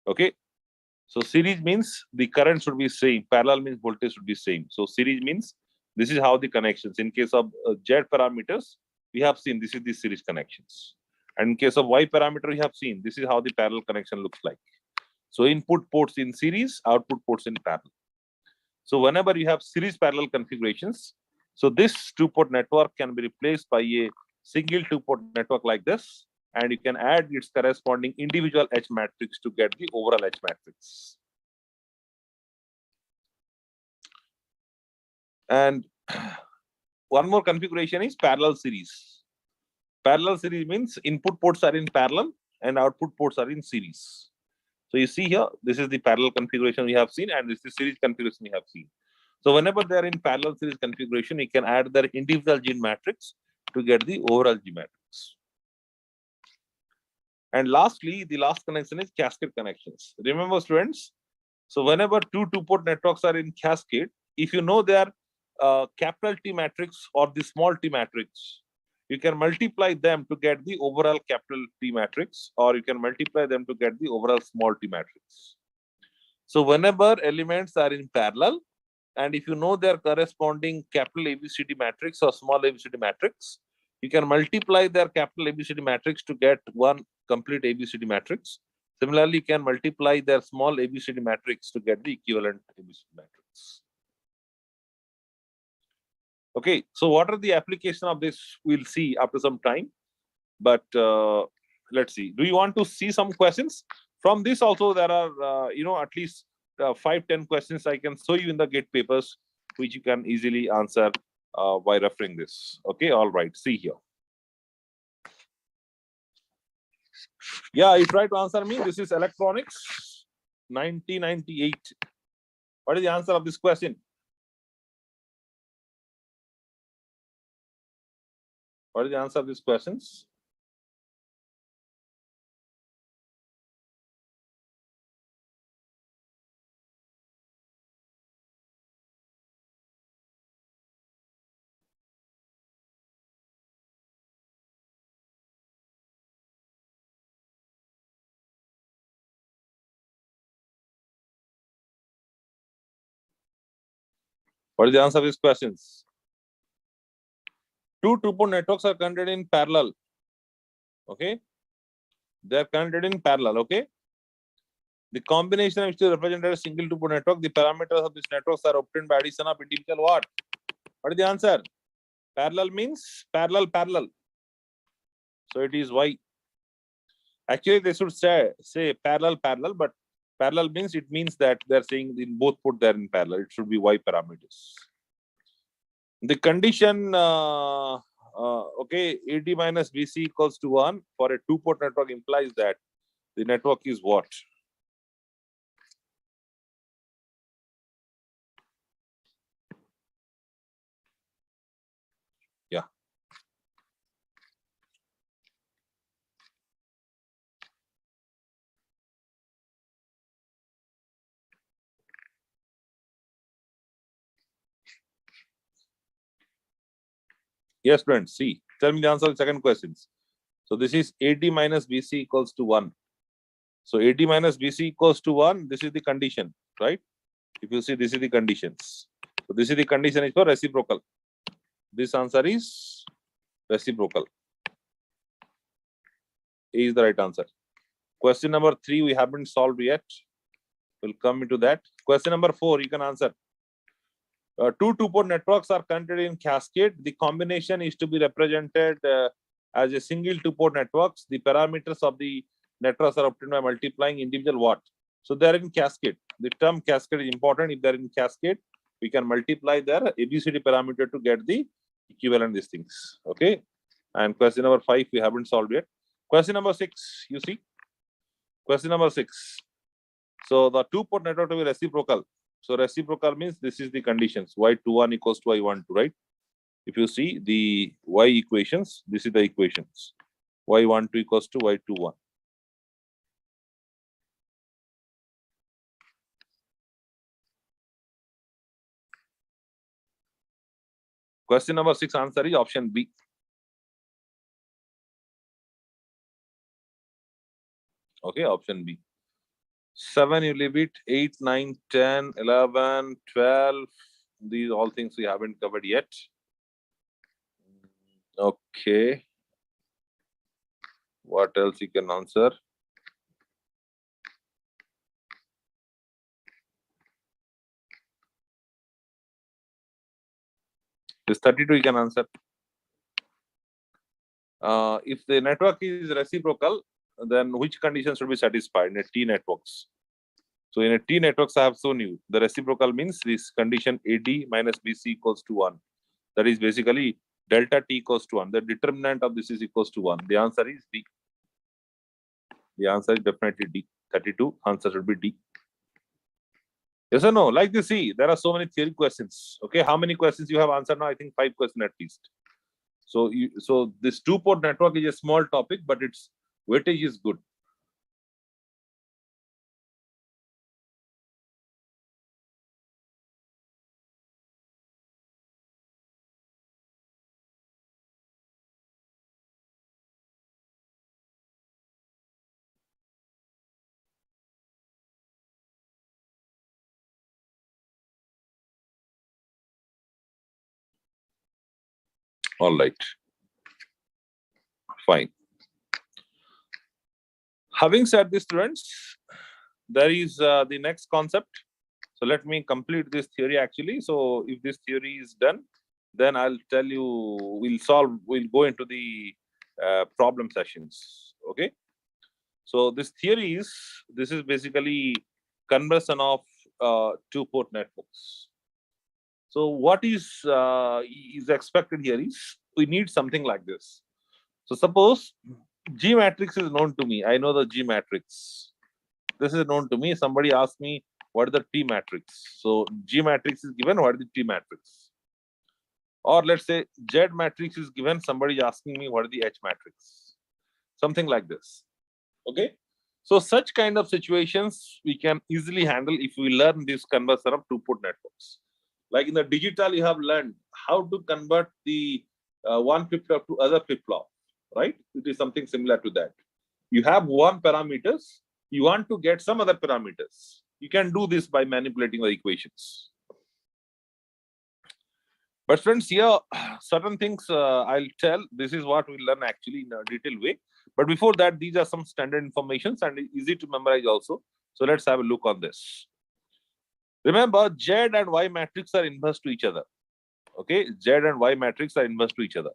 Okay. So series means the current should be same. Parallel means voltage should be same. So series means this is how the connections. In case of Z parameters, we have seen this is the series connections. And in case of Y parameter, we have seen this is how the parallel connection looks like. So input ports in series, output ports in parallel. So whenever you have series parallel configurations, so this two-port network can be replaced by a single two-port network like this, and you can add its corresponding individual H matrix to get the overall H matrix. And one more configuration is parallel series. Parallel series means input ports are in parallel and output ports are in series. So you see here, this is the parallel configuration we have seen, and this is series configuration we have seen. So whenever they are in parallel series configuration, you can add their individual G matrix to get the overall G matrix. And lastly, the last connection is cascade connections. Remember, students, so whenever two-port networks are in cascade, if you know their capital T matrix or the small t matrix, you can multiply them to get the overall capital T matrix, or you can multiply them to get the overall small t matrix. So whenever elements are in parallel, and if you know their corresponding capital ABCD matrix or small ABCD matrix, you can multiply their capital ABCD matrix to get one complete ABCD matrix. Similarly, you can multiply their small ABCD matrix to get the equivalent ABCD matrix. Okay, so what are the application of this? We'll see after some time. But let's see. Do you want to see some questions? From this also, there are, at least 5-10 questions I can show you in the gate papers, which you can easily answer by referring this. Okay, all right. See here. Yeah, you try to answer me. This is electronics, 1998. What is the answer of this question? What is the answer of these questions? What is the answer of these questions? Two two-port networks are connected in parallel. Okay, they are connected in parallel. Okay, the combination which is represented as single two-port network, the parameters of these networks are obtained by addition of individual what? What is the answer? Parallel means parallel, parallel. So it is Y. Actually, they should say parallel, parallel, but parallel means it means that they're saying in both put there in parallel. It should be Y parameters. The condition, okay, AD minus BC equals to 1 for a two-port network implies that the network is what? Yeah. Yes, friends. See, tell me the answer to the second questions. So this is AD minus BC equals to 1. So AD minus BC equals to 1. This is the condition, right? If you see, this is the conditions. So this is the condition is for reciprocal. This answer is reciprocal. A is the right answer. Question number 3, we haven't solved yet. We'll come into that. Question number 4, you can answer. Two two-port networks are connected in cascade. The combination is to be represented as a single two-port networks. The parameters of the networks are obtained by multiplying individual what? So they are in cascade. The term cascade is important. If they are in cascade, we can multiply their ABCD parameter to get the equivalent these things. Okay. And question number 5, we haven't solved yet. Question number 6, you see. Question number 6. So the two-port network to be reciprocal. So reciprocal means this is the conditions. Y21 equals to Y12, right? If you see the Y equations, this is the equations. Y12 equals to Y21. Question number 6 answer is option B. Okay, option B. 7, you leave it. 8, 9, 10, 11, 12. These all things we haven't covered yet. Okay. What else you can answer? This 32 you can answer. If the network is reciprocal, then which condition should be satisfied in a T networks? So in a T networks, I have shown you the reciprocal means this condition AD minus BC equals to 1. That is basically delta T equals to 1. The determinant of this is equals to 1. The answer is D. The answer is definitely D. 32. Answer should be D. Yes or no? Like this, see, there are so many theory questions. Okay, how many questions you have answered now? I think 5 questions at least. So this two-port network is a small topic, but its weightage is good. All right. Fine. Having said this, students, there is the next concept. So let me complete this theory actually. So if this theory is done, then I'll tell you, we'll go into the problem sessions. Okay. So this is basically conversion of two-port networks. So what is expected here is we need something like this. So suppose G matrix is known to me. I know the G matrix. This is known to me. Somebody asked me what is the T matrix. So G matrix is given. What is the T matrix? Or let's say Z matrix is given. Somebody is asking me what is the H matrix. Something like this. Okay. So such kind of situations we can easily handle if we learn this conversion of two-port networks. Like in the digital, you have learned how to convert the one flip-flop to other flip-flop, right? It is something similar to that. You have one parameters, you want to get some other parameters. You can do this by manipulating the equations. But friends, here certain things I'll tell. This is what we learn actually in a detailed way. But before that, these are some standard informations and easy to memorize also. So let's have a look on this. Remember, Z and Y matrix are inverse to each other. Okay, Z and Y matrix are inverse to each other.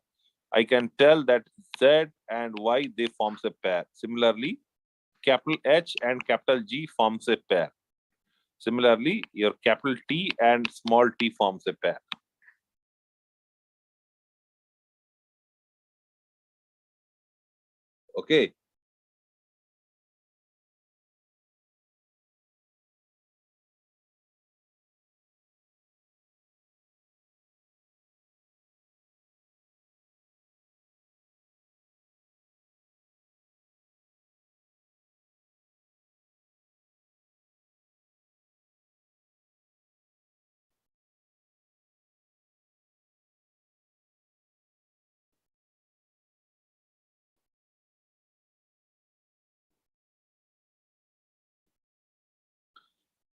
I can tell that Z and Y, they forms a pair. Similarly, capital H and capital G forms a pair. Similarly, your capital T and small t forms a pair. Okay.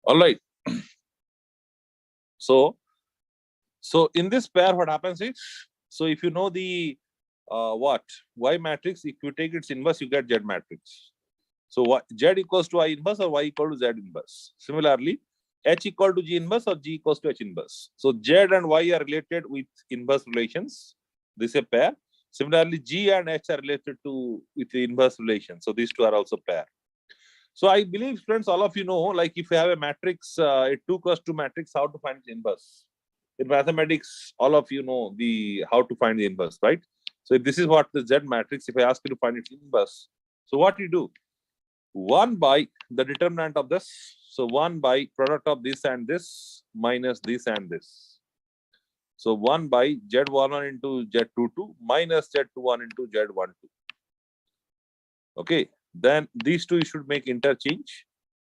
All right. So in this pair, what happens is, so if you know the Y matrix, if you take its inverse, you get Z matrix. So Z equals to I inverse or Y equal to Z inverse. Similarly, H equal to G inverse or G equals to H inverse. So Z and Y are related with inverse relations. This is a pair. Similarly, G and H are related with the inverse relation. So these two are also pair. So I believe, friends, all of you know, like if you have a matrix, a 2x2 matrix, how to find its inverse. In mathematics, all of you know how to find the inverse, right? So if this is what the Z matrix, if I ask you to find its inverse, so what you do? 1 by the determinant of this. So 1 by product of this and this minus this and this. So 1 by Z11 into Z22 minus Z21 into Z12. Okay. Then these two you should make interchange.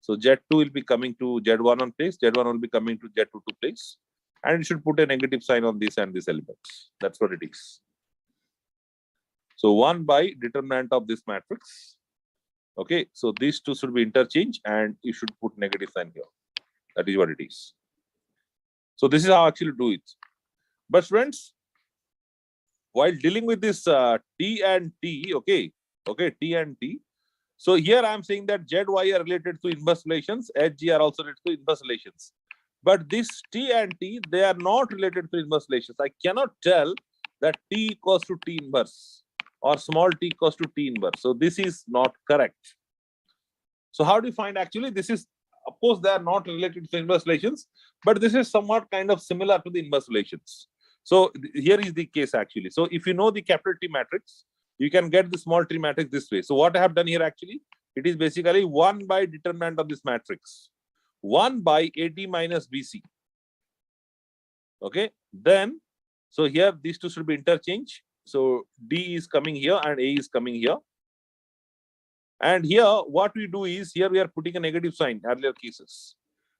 So Z2 will be coming to Z11 place, Z1 will be coming to Z22 place. And you should put a negative sign on this and this elements. That's what it is. So 1 by determinant of this matrix. Okay, so these two should be interchanged and you should put negative sign here. That is what it is. So this is how I actually do it. But friends, while dealing with this T and T, okay, T and T. So here I am saying that Z, Y are related to inverse relations, H, G are also related to inverse relations. But this T and T, they are not related to inverse relations. I cannot tell that T equals to T inverse or small t equals to T inverse. So this is not correct. So how do you find actually this is, of course, they are not related to inverse relations, but this is somewhat kind of similar to the inverse relations. So here is the case actually. So if you know the capital T matrix, you can get the small t matrix this way. So what I have done here actually, it is basically 1 by determinant of this matrix. 1 by AT minus BC. Okay. Then, so here these two should be interchanged. So D is coming here and A is coming here. And here, what we do is, here we are putting a negative sign, earlier cases.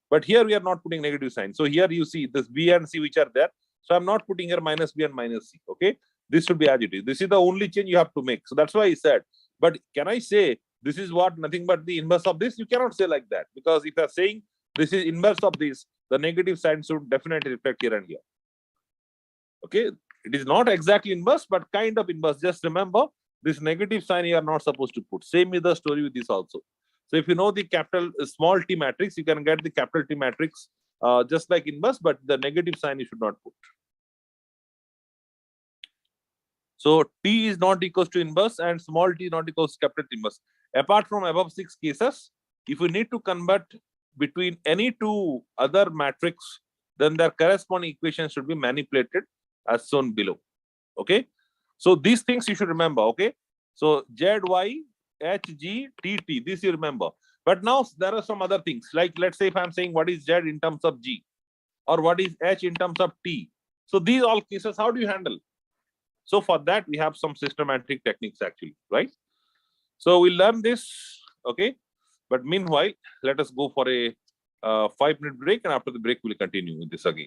But here we are not putting negative sign. So here you see this B and C which are there. So I'm not putting here minus B and minus C. Okay. This should be as it is. This is the only change you have to make. So that's why I said, but can I say this is what nothing but the inverse of this? You cannot say like that, because if you are saying this is inverse of this, the negative sign should definitely reflect here and here. Okay. It is not exactly inverse, but kind of inverse. Just remember, this negative sign you are not supposed to put. Same is the story with this also. So if you know the capital small t matrix, you can get the capital T matrix just like inverse, but the negative sign you should not put. So T is not equals to inverse and small t not equals to capital T inverse. Apart from above 6 cases, if you need to convert between any two other matrix, then their corresponding equation should be manipulated as shown below. Okay. So these things you should remember. Okay. So Z, Y, H, G, T, T. This you remember. But now there are some other things. Like let's say if I'm saying what is Z in terms of G or what is H in terms of T. So these all cases, how do you handle? So for that, we have some systematic techniques actually, right? So we'll learn this, okay? But meanwhile, let us go for a 5-minute break, and after the break, we'll continue with this again.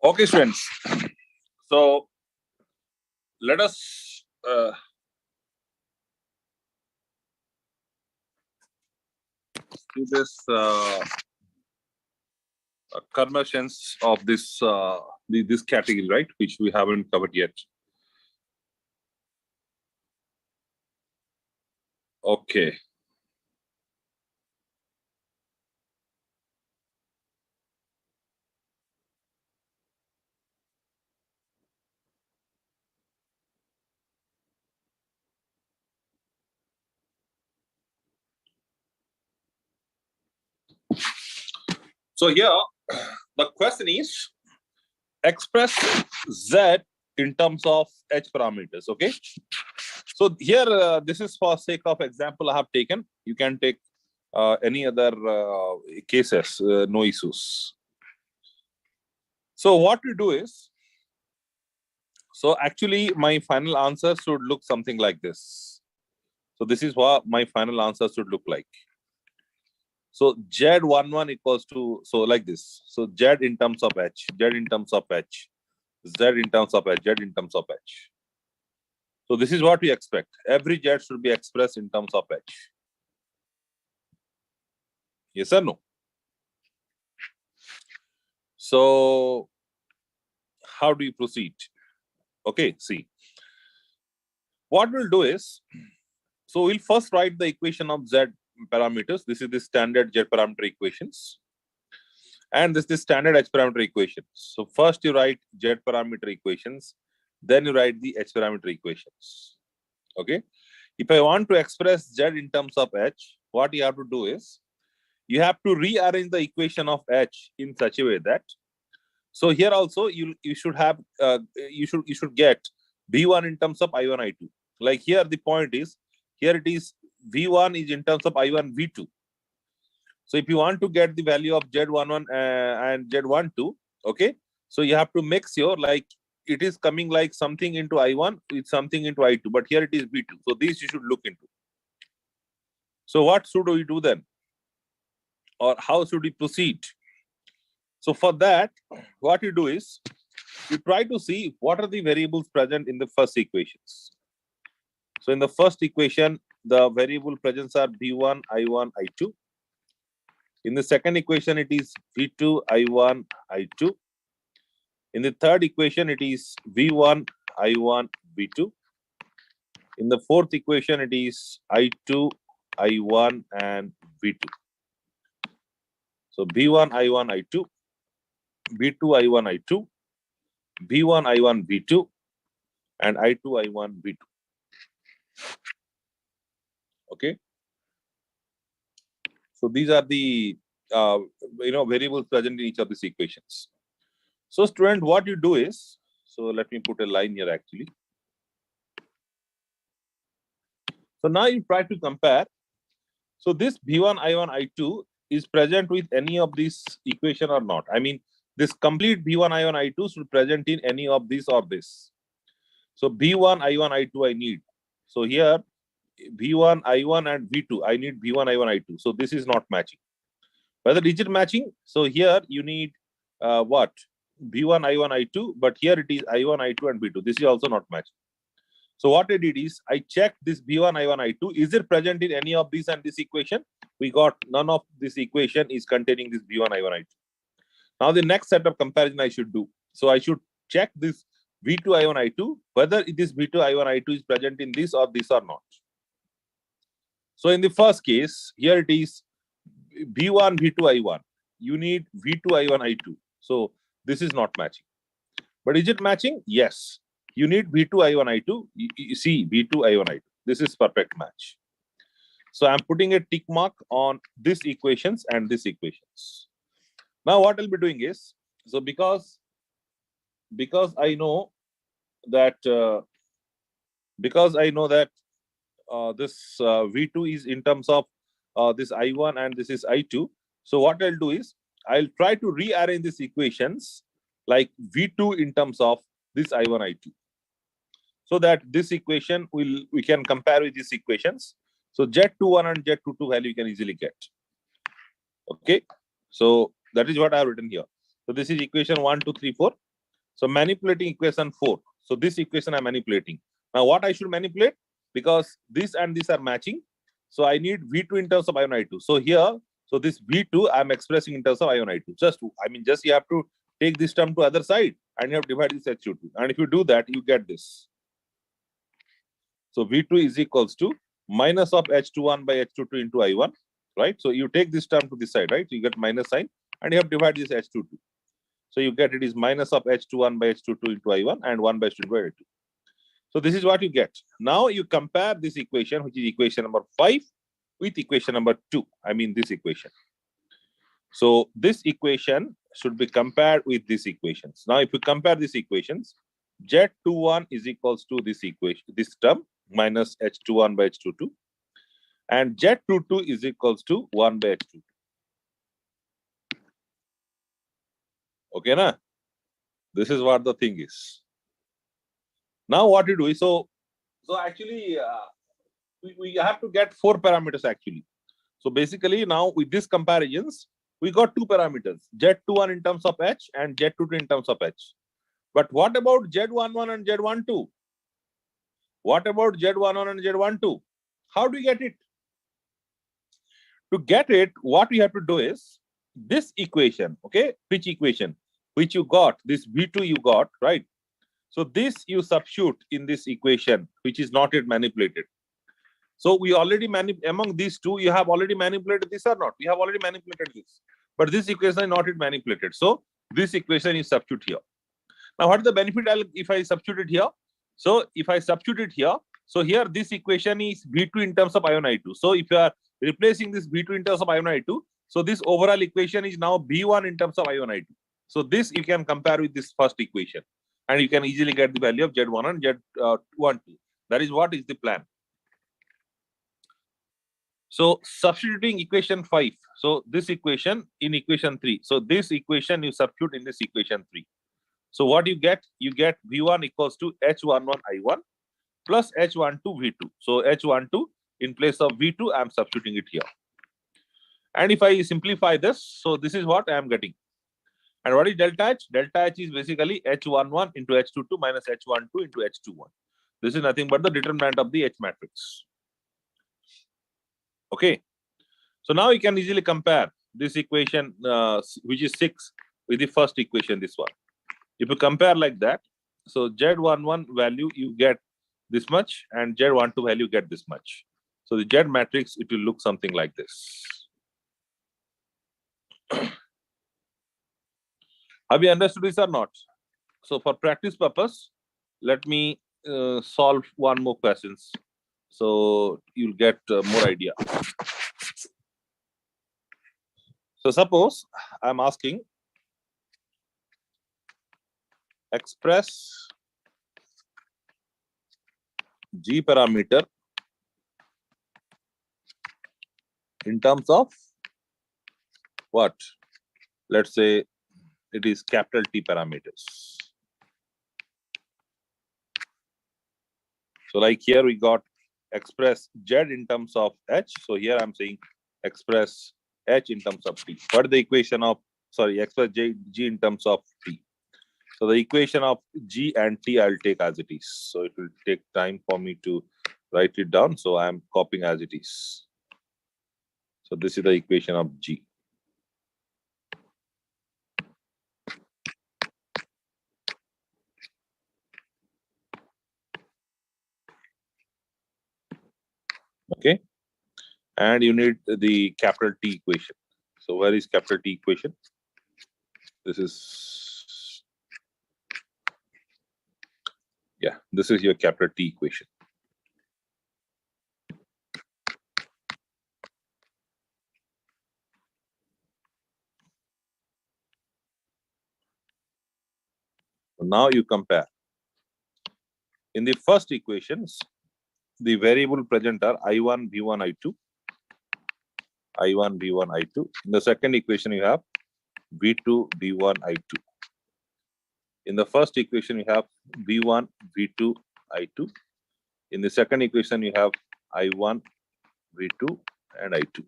Okay, students. So let us see this conversions of this category, right? Which we haven't covered yet. Okay. So here the question is express Z in terms of H parameters. Okay. So here this is for sake of example I have taken. You can take any other cases, no issues. So what we do is, so actually my final answer should look something like this. So this is what my final answer should look like. So Z11 equals to, so like this. So Z in terms of H, Z in terms of H, Z in terms of H, Z in terms of H. So this is what we expect. Every Z should be expressed in terms of H. Yes or no? So how do you proceed? Okay, see. What we'll do is, so we'll first write the equation of Z parameters. This is the standard Z parameter equations. And this is the standard H parameter equations. So first you write Z parameter equations, then you write the H parameter equations. Okay. If I want to express Z in terms of H, what you have to do is, you have to rearrange the equation of H in such a way that, so here also you should have you should get V1 in terms of I1 I2. Like here the point is, here it is V1 is in terms of I1 V2. So if you want to get the value of Z11 and Z12, okay, so you have to make sure like it is coming like something into I1 with something into I2, but here it is V2. So these you should look into. So what should we do then? Or how should we proceed? So for that, what you do is, you try to see what are the variables present in the first equations. So in the first equation, the variable presents are V1, I1, I2. In the second equation, it is V2, I1, I2. In the third equation, it is V1, I1, V2. In the fourth equation, it is I2, I1, and V2. So V1, I1, I2, V2, I1, I2, V1, I1, V2, and I2, I1, V2. Okay. So these are the variables present in each of these equations. So student, what you do is, so let me put a line here actually. So now you try to compare. So this V1, I1, I2 is present with any of these equation or not. I mean, this complete V1, I1, I2 should present in any of these or this. So V1, I1, I2 I need. So here V1, I1 and V2, I need V1, I1, I2. So this is not matching. Whether is it matching? So here you need what? V1, I1, I2, but here it is I1, I2 and V2. This is also not matching. So what I did is, I checked this V1, I1, I2. Is it present in any of these and this equation? We got none of this equation is containing this V1, I1, I2. Now the next set of comparison I should do. So I should check this V2, I1, I2, whether this V2, I1, I2 is present in this or not. So in the first case, here it is V1, V2, I1. You need V2, I1, I2. So this is not matching. But is it matching? Yes. You need V2, I1, I2. You see V2, I1, I2. This is perfect match. So I'm putting a tick mark on these equations and these equations. Now what I'll be doing is, so because I know that this V2 is in terms of this I1 and this is I2. So what I'll do is, I'll try to rearrange these equations like V2 in terms of this I1, I2. So that this equation we can compare with these equations. So Z21 and Z22 value you can easily get. Okay. So that is what I have written here. So this is equation 1, 2, 3, 4. So manipulating equation 4. So this equation I'm manipulating. Now what I should manipulate? Because this and this are matching. So I need V2 in terms of ion I2. So here, so this V2 I'm expressing in terms of ion I2. Just you have to take this term to other side and you have to divide this H2. And if you do that, you get this. So V2 is equals to minus of H21 by H22 into I1, right? So you take this term to this side, right? So you get minus sign and you have to divide this H22. So you get it is minus of H21 by H22 into I1 and 1 by H22 by I2. So this is what you get. Now you compare this equation, which is equation number 5, with equation number 2. I mean this equation. So this equation should be compared with these equations. Now if you compare these equations, Z21 is equals to this equation, this term, minus H21 by H22. And Z22 is equals to 1 by H22. Okay, na? This is what the thing is. Now what you do is, so actually we have to get 4 parameters actually. So basically now with these comparisons, we got 2 parameters, Z21 in terms of H and Z22 in terms of H. But what about Z11 and Z12? What about Z11 and Z12? How do we get it? To get it, what we have to do is this equation, okay? Which equation? Which you got, this V2 you got, right? So this you substitute in this equation, which is not yet manipulated. So we already among these two, you have already manipulated this or not? We have already manipulated this. But this equation is not yet manipulated. So this equation is substitute here. Now what is the benefit if I substitute it here? So if I substitute it here, so here this equation is V2 in terms of ion I2. So if you are replacing this V2 in terms of ion I2, so this overall equation is now B1 in terms of ion I2. So this you can compare with this first equation. And you can easily get the value of Z1 and Z12. That is what is the plan. So substituting equation 5. So this equation in equation 3. So this equation you substitute in this equation 3. So what you get? You get V1 equals to H11 I1 plus H12 V2. So H12 in place of V2, I am substituting it here. And if I simplify this, so this is what I am getting. And what is delta H? Delta H is basically H11 into H22 minus H12 into H21. This is nothing but the determinant of the H matrix. Okay. So now you can easily compare this equation, which is 6, with the first equation, this one. If you compare like that, so Z11 value you get this much and Z12 value get this much. So the Z matrix, it will look something like this. Have you understood this or not? So for practice purpose, let me solve one more questions. So you'll get more idea. So suppose I'm asking, express G parameter in terms of what? Let's say it is capital T parameters. So like here we got express Z in terms of H. So here I'm saying express H in terms of T. What is the equation of, express G in terms of T. So the equation of G and T I'll take as it is. So it will take time for me to write it down. So I'm copying as it is. So this is the equation of G. Okay. And you need the capital T equation. So where is capital T equation? This is, yeah, this is your capital T equation. So now you compare. In the first equations, the variable present are I1, V1, I2. I1, V1, I2. In the second equation, you have V2, V1, I2. In the first equation, you have V1, V2, I2. In the second equation, you have I1, V2, and I2.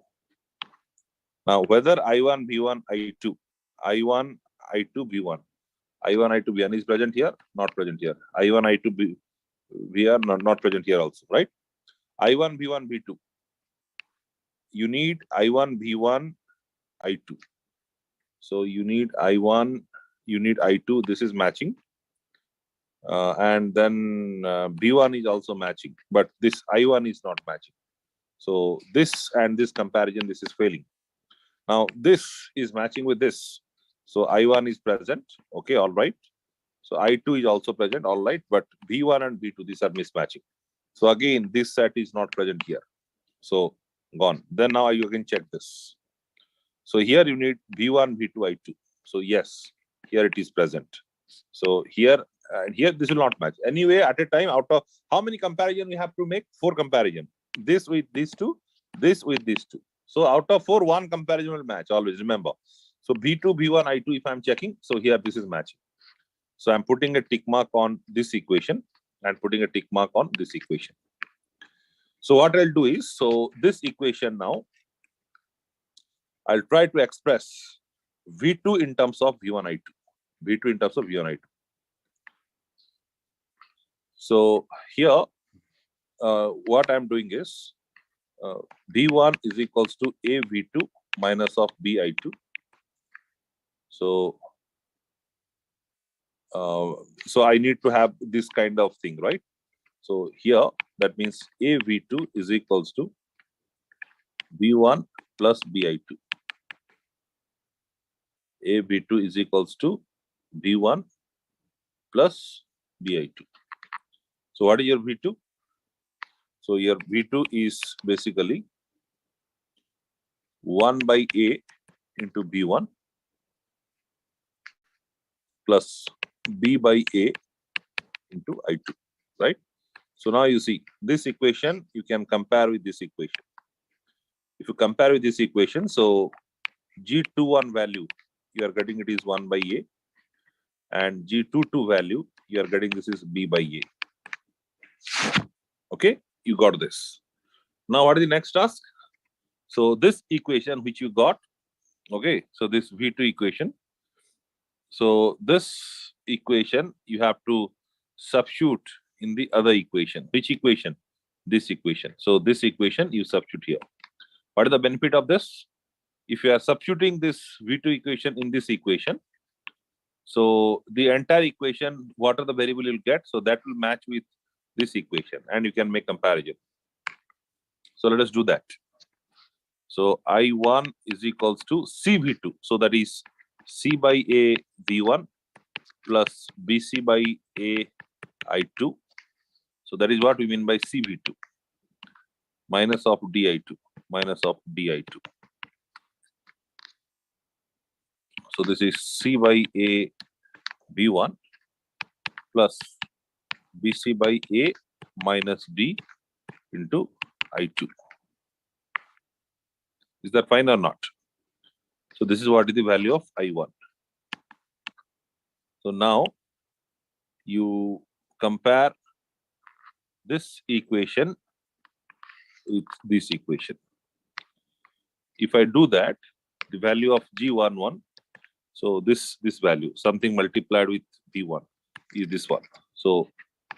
Now, whether I1, V1, I2, I1, I2, V1, I1, I2, V1 is present here, not present here. I1, I2, VR not present here also, right? I1, V1, V2. You need I1, V1, I2. So you need I1, you need I2. This is matching. And then B1 is also matching, but this I1 is not matching. So this and this comparison, this is failing. Now this is matching with this. So I1 is present. Okay, all right. So I2 is also present, all right. But B1 and B2, these are mismatching. So again, this set is not present here. So gone. Then now you can check this. So here you need B1, B2, I2. So yes, here it is present. So here and here this will not match. Anyway, at a time, out of how many comparison we have to make? 4 comparison. This with these two, this with these two. So out of 4, 1 comparison will match. Always remember. So B2, B1, I2. If I'm checking, so here this is matching. So I'm putting a tick mark on this equation and putting a tick mark on this equation. So what I'll do is, so this equation now, I'll try to express V2 in terms of V1, I2. V2 in terms of V1, I2. So here, what I'm doing is, V1 is equals to A V2 minus of B I2. So, so I need to have this kind of thing, right? So here, that means A V2 is equals to V1 plus B I2. A V2 is equals to V1 plus B I2. So what is your V2? So your V2 is basically 1 by A into B1 plus B by A into I2, right? So now you see this equation, you can compare with this equation. If you compare with this equation, so G21 value, you are getting it is 1 by A, and G22 value, you are getting this is B by A. Okay, you got this. Now what is the next task? So this equation which you got, okay, so this V2 equation. So this equation you have to substitute in the other equation. Which equation? This equation. So this equation you substitute here. What is the benefit of this? If you are substituting this V2 equation in this equation, so the entire equation, what are the variable you'll get? So that will match with this equation and you can make comparison. So let us do that. So I1 is equals to CV2. So that is C by A V1 plus BC by A I2. So that is what we mean by CV2 minus of DI2, minus of DI2. So this is C by A B1 plus BC by A minus D into I2. Is that fine or not? So this is what is the value of I1. So now you compare this equation with this equation. If I do that, the value of G11, so this value, something multiplied with V1 is this one. So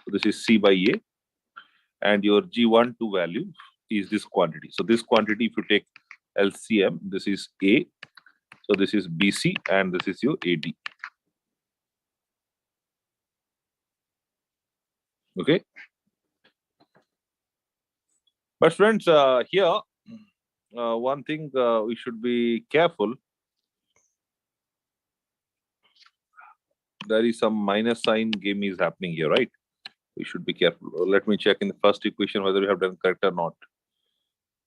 this is C by A, and your G12 value is this quantity. So this quantity, if you take LCM, this is A, so this is BC, and this is your AD. Okay. But friends, here, one thing we should be careful. There is some minus sign game is happening here, right? We should be careful. Let me check in the first equation whether we have done correct or not.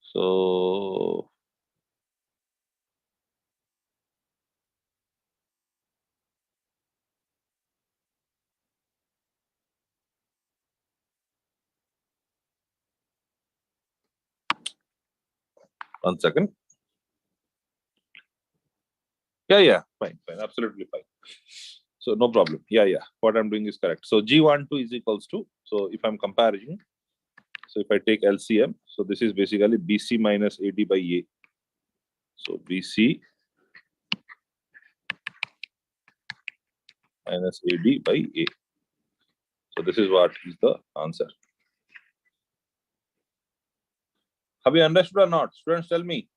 So one second. Yeah, fine, absolutely fine. So no problem. Yeah, what I'm doing is correct. So G12 is equals to, so if I'm comparing, so if I take LCM, so this is basically BC minus AD by A. So BC minus AD by A. So this is what is the answer. Have you understood or not? Students, tell me.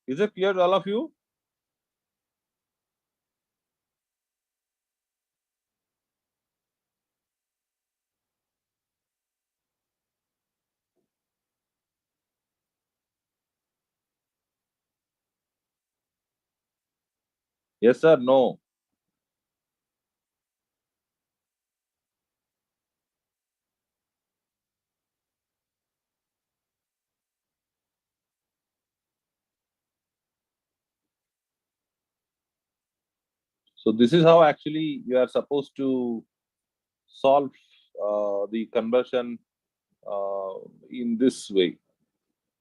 Is it clear to all of you? Yes or no? So this is how actually you are supposed to solve the conversion in this way.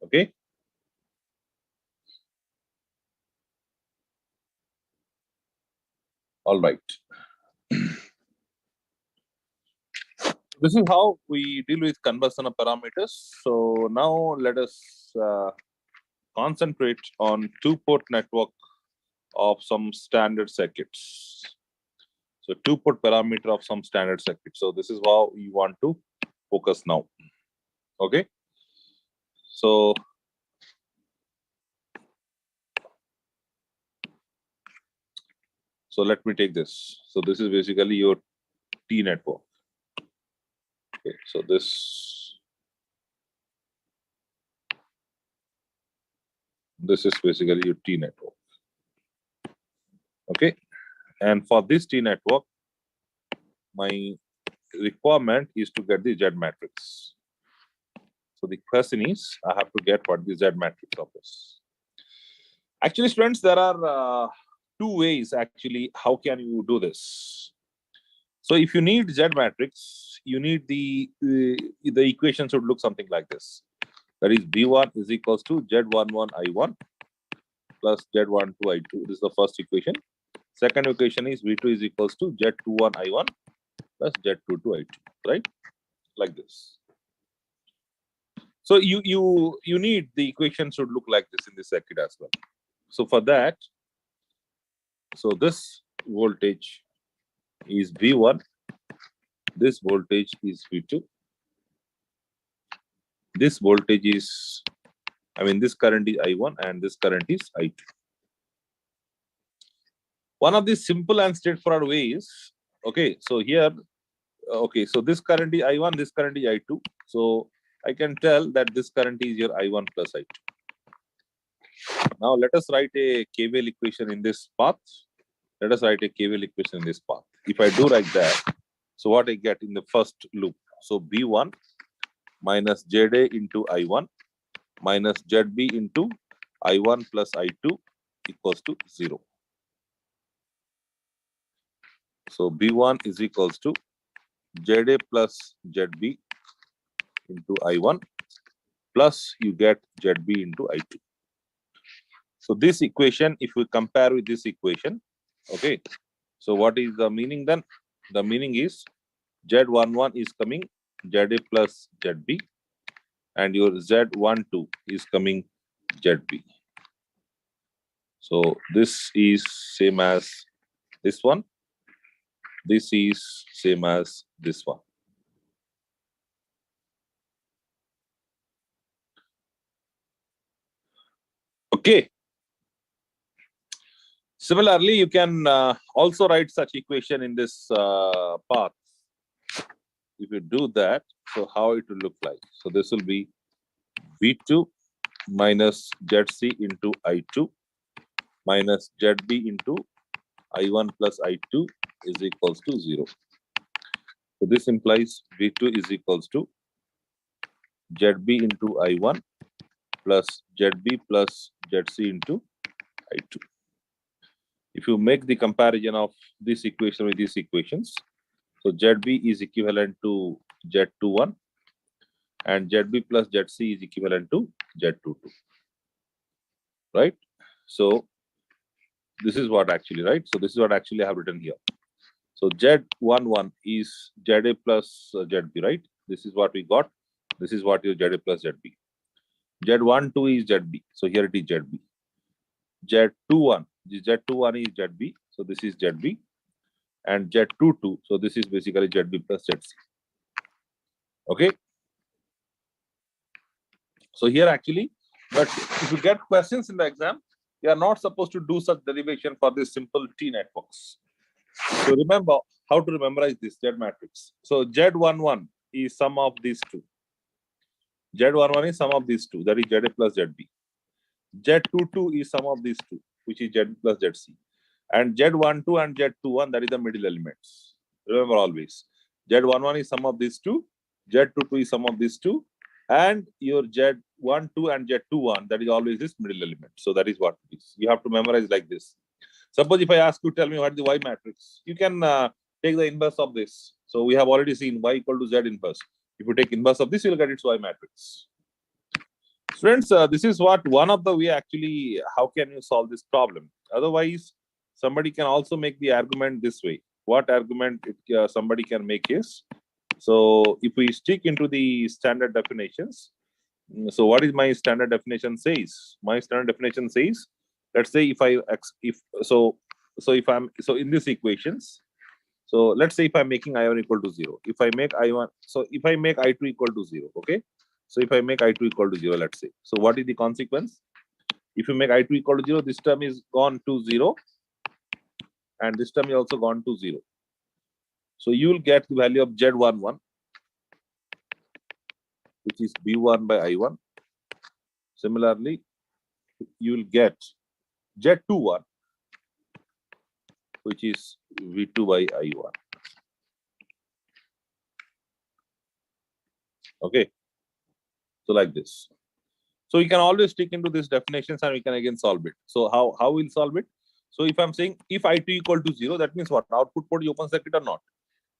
Okay. All right. This is how we deal with conversion of parameters. So now let us concentrate on two-port network of some standard circuits. So two-port parameter of some standard circuit. So this is how we want to focus now. Okay. So let me take this. So this is basically your T network. Okay. So this is basically your T network. Okay. And for this T network, my requirement is to get the Z matrix. So the question is, I have to get what the Z matrix of this. Actually, students, there are two ways actually. How can you do this? So if you need Z matrix, you need the equation should look something like this. That is B1 is equals to Z11 I1 plus Z12 I2. This is the first equation. Second equation is V2 is equals to Z21 I1 plus Z22 I2, right? Like this. So you need the equation should look like this in this circuit as well. So for that, so this voltage is V1, this voltage is V2, this voltage is, this current is I1 and this current is I2. One of the simple and straightforward ways, okay, so here, okay, so this current is I1, this current is I2. So I can tell that this current is your I1 plus I2. Now let us write a KVL equation in this path. Let us write a KVL equation in this path. If I do like that, so what I get in the first loop? So B1 minus ZA into I1 minus ZB into I1 plus I2 equals to 0. So B1 is equals to ZA plus ZB into I1 plus you get ZB into I2. So this equation, if we compare with this equation, okay, so what is the meaning then? The meaning is Z11 is coming ZA plus ZB and your Z12 is coming ZB. So this is same as this one. This is same as this one. Okay. Similarly, you can also write such equation in this path. If you do that, so how it will look like? So this will be V2 minus ZC into I2 minus ZB into I1 plus I2 is equals to 0. So this implies V2 is equals to ZB into I1 plus ZB plus ZC into I2. If you make the comparison of this equation with these equations, so ZB is equivalent to Z21 and ZB plus ZC is equivalent to Z22, right? So this is what actually, right? So this is what actually I have written here. So Z11 is ZA plus ZB, right? This is what we got. This is what is ZA plus ZB. Z12 is ZB. So here it is ZB. Z21 is ZB. So this is ZB, and Z22. So this is basically ZB plus ZC. Okay. So here actually, but if you get questions in the exam, you are not supposed to do such derivation for these simple T networks. So remember how to memorize this Z matrix. So Z11 is sum of these two. Z11 is sum of these two, that is ZA plus ZB. Z22 is sum of these two, which is Z plus ZC. And Z12 and Z21, that is the middle elements. Remember always. Z11 is sum of these two, Z22 is sum of these two, and your Z12 and Z21, that is always this middle element. So that is what it is. You have to memorize like this. Suppose if I ask you, tell me what is the Y matrix, you can take the inverse of this. So we have already seen Y equal to Z inverse. If you take inverse of this, you will get its Y matrix. Friends, this is what one of the way actually, how can you solve this problem? Otherwise, somebody can also make the argument this way. What argument somebody can make is, so if we stick into the standard definitions, so what is my standard definition says? My standard definition says, let's say if in these equations, so let's say if I'm making I1 equal to 0, if I make I1, so if I make I2 equal to 0, okay? So if I make I2 equal to 0, let's say, so what is the consequence? If you make I2 equal to 0, this term is gone to 0, and this term is also gone to 0. So you will get the value of Z11, which is B1 by I1. Similarly, you will get Z21, which is V2 by I1. Okay. So like this. So you can always stick into these definitions and we can again solve it. So how we'll solve it? So if I'm saying if I2 equal to 0, that means what? Output port is open circuit or not?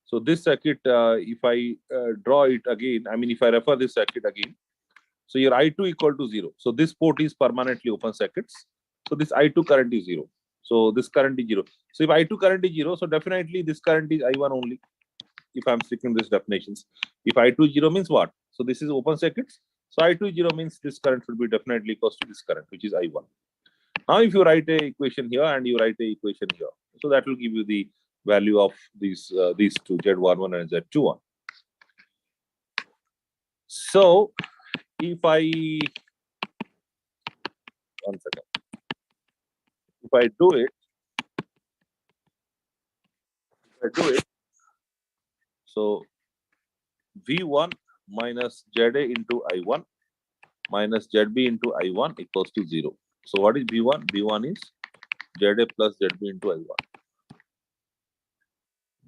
So this circuit, if I draw it again, I mean, if I refer this circuit again, so your I2 equal to 0. So this port is permanently open circuits. So this I2 current is 0. So this current is 0. So if I2 current is 0, so definitely this current is I1 only. If I'm sticking these definitions, if I2 0 means what? So this is open circuits. So I2 0 means this current should be definitely equals to this current, which is I1. Now, if you write a equation here and you write a equation here, so that will give you the value of these two, Z11 and Z21. So if I, one second, if I do it, so V1 minus ZA into I1 minus ZB into I1 equals to 0. So what is B1? B1 is ZA plus ZB into I1.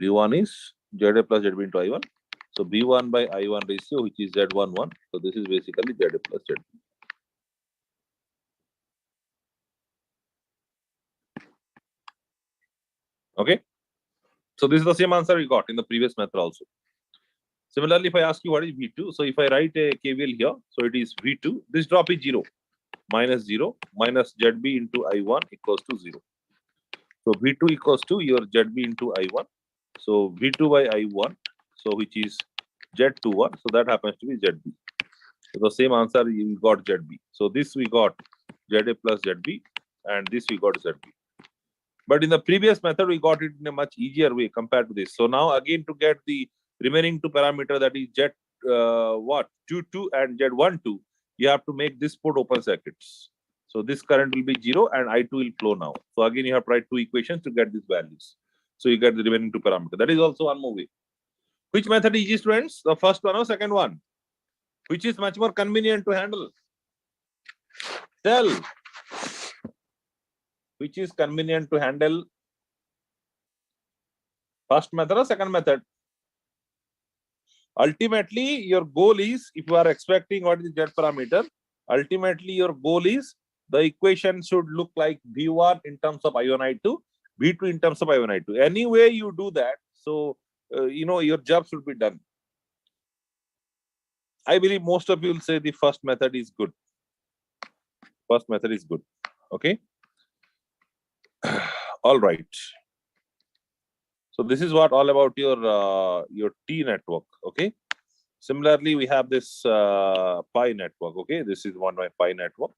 B1 is ZA plus ZB into I1. So B1 by I1 ratio, which is Z11. So this is basically ZA plus ZB. Okay. So this is the same answer we got in the previous method also. Similarly, if I ask you what is V2, so if I write a KVL here, so it is V2, this drop is 0 minus ZB into I1 equals to 0. So V2 equals to your ZB into I1. So V2 by I1, so which is Z21, so that happens to be ZB. So the same answer you got ZB. So this we got ZA plus ZB, and this we got ZB. But in the previous method, we got it in a much easier way compared to this. So now again to get the remaining two parameter, that is Z22 and Z12, you have to make this port open circuits. So this current will be 0 and I2 will flow now. So again, you have to write two equations to get these values. So you get the remaining two parameter. That is also one more way. Which method is easy, students? The first one or second one? Which is much more convenient to handle? Tell. Which is convenient to handle? First method or second method? Ultimately, your goal is, if you are expecting what is the Z parameter, ultimately your goal is the equation should look like V1 in terms of I1, I2, V2 in terms of I1, I2. Any way you do that, so your job should be done. I believe most of you will say the first method is good. First method is good. Okay. All right. So this is what all about your T network. Okay. Similarly, we have this pi network. Okay, this is one by pi network.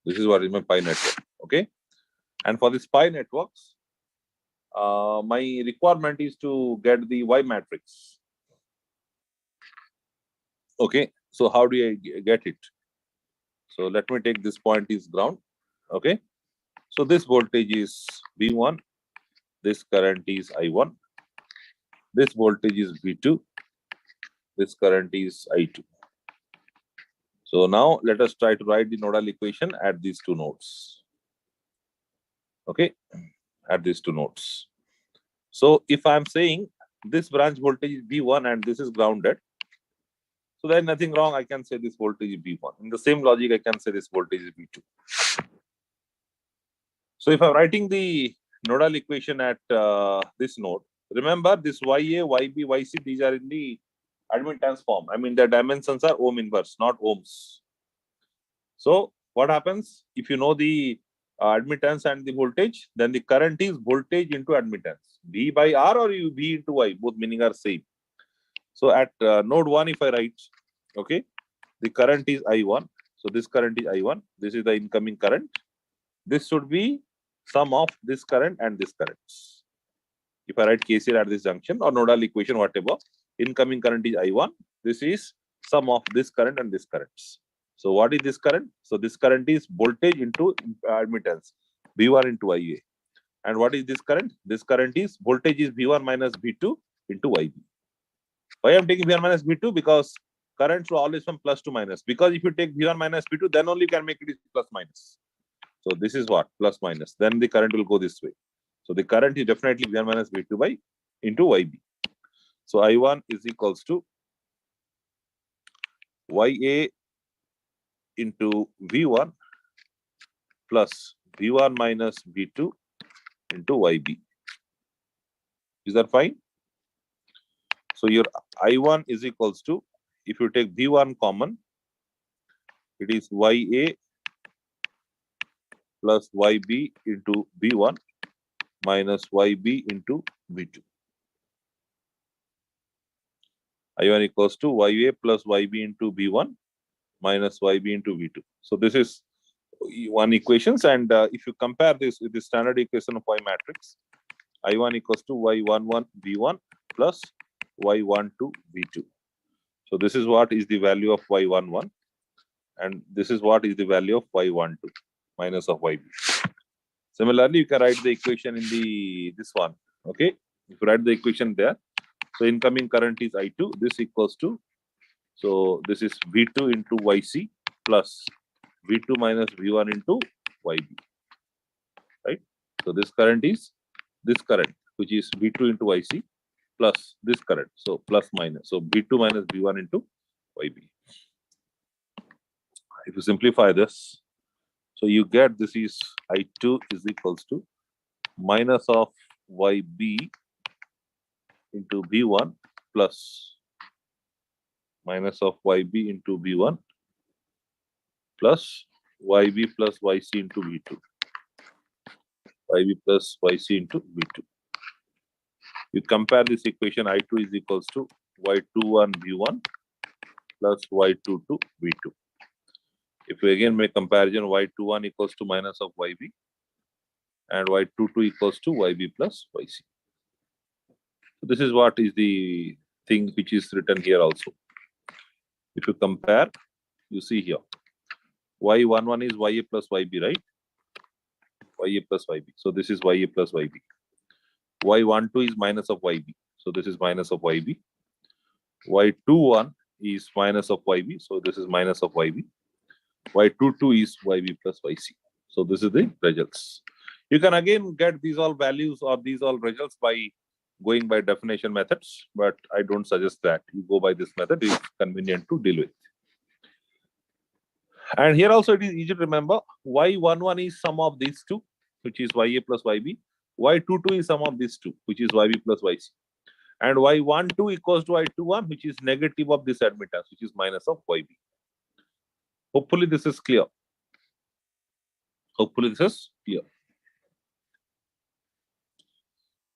This is what is my pi network. Okay. And for this pi networks, my requirement is to get the Y matrix. Okay. So how do I get it? So let me take this point is ground. Okay. So this voltage is V1. This current is I1. This voltage is V2. This current is I2. So now let us try to write the nodal equation at these two nodes. Okay, at these two nodes. So if I'm saying this branch voltage is V1 and this is grounded, so there's nothing wrong. I can say this voltage is V1. In the same logic, I can say this voltage is V2. So if I'm writing the nodal equation at this node, remember this YA, YB, YC, these are in the admittance form. I mean, the dimensions are ohm inverse, not ohms. So what happens if you know the admittance and the voltage, then the current is voltage into admittance. V by R or you V into Y, both meaning are same. So at node 1, if I write, okay, the current is I1. So this current is I1. This is the incoming current. This should be sum of this current and this current. If I write KCL at this junction or nodal equation, whatever, incoming current is I1. This is sum of this current and this current. So what is this current? So this current is voltage into admittance, V1 into IA. And what is this current? This current is voltage is V1 minus V2 into YB. Why I'm taking V1 minus V2? Because currents will always from plus to minus. Because if you take V1 minus V2, then only you can make it plus minus. So this is what? Plus minus. Then the current will go this way. So the current is definitely V1 minus V2 by into YB. So I1 is equals to YA into V1 plus V1 minus V2 into YB. Is that fine? So your I1 is equals to, if you take V1 common, it is YA plus YB into V1 minus YB into V2. I1 equals to YA plus YB into V1 minus YB into V2. So this is one equations, and if you compare this with the standard equation of Y matrix, I1 equals to Y11 V1 plus Y12 V2. So this is what is the value of Y11, and this is what is the value of Y12 minus of YB. Similarly, you can write the equation in the this one. Okay, if you write the equation there, so incoming current is I2. This equals to, so this is V2 into YC plus V2 minus V1 into YB. Right. So this current is this current, which is V2 into YC plus this current. So plus minus. So V2 minus V1 into YB. If you simplify this, so you get this is I2 is equals to minus of YB into V1 plus minus of YB into V1 plus YB plus YC into V2. YB plus YC into V2. You compare this equation, I2 is equals to Y21 V1 plus Y22 V2. If we again make comparison, Y21 equals to minus of YB and Y22 equals to YB plus YC. So this is what is the thing which is written here also. If you compare, you see here, Y11 is YA plus YB, right? YA plus YB. So this is YA plus YB. Y12 is minus of YB. So this is minus of YB. Y21 is minus of YB. So this is minus of YB. Y22 is YB plus YC. So this is the results. You can again get these all values or these all results by going by definition methods, but I don't suggest that. You go by this method, it's convenient to deal with. And here also it is easy to remember, Y11 is sum of these two, which is YA plus YB. Y22 is sum of these two, which is YB plus YC. And Y12 equals to Y21, which is negative of this admittance, which is minus of YB. Hopefully this is clear. Hopefully this is clear.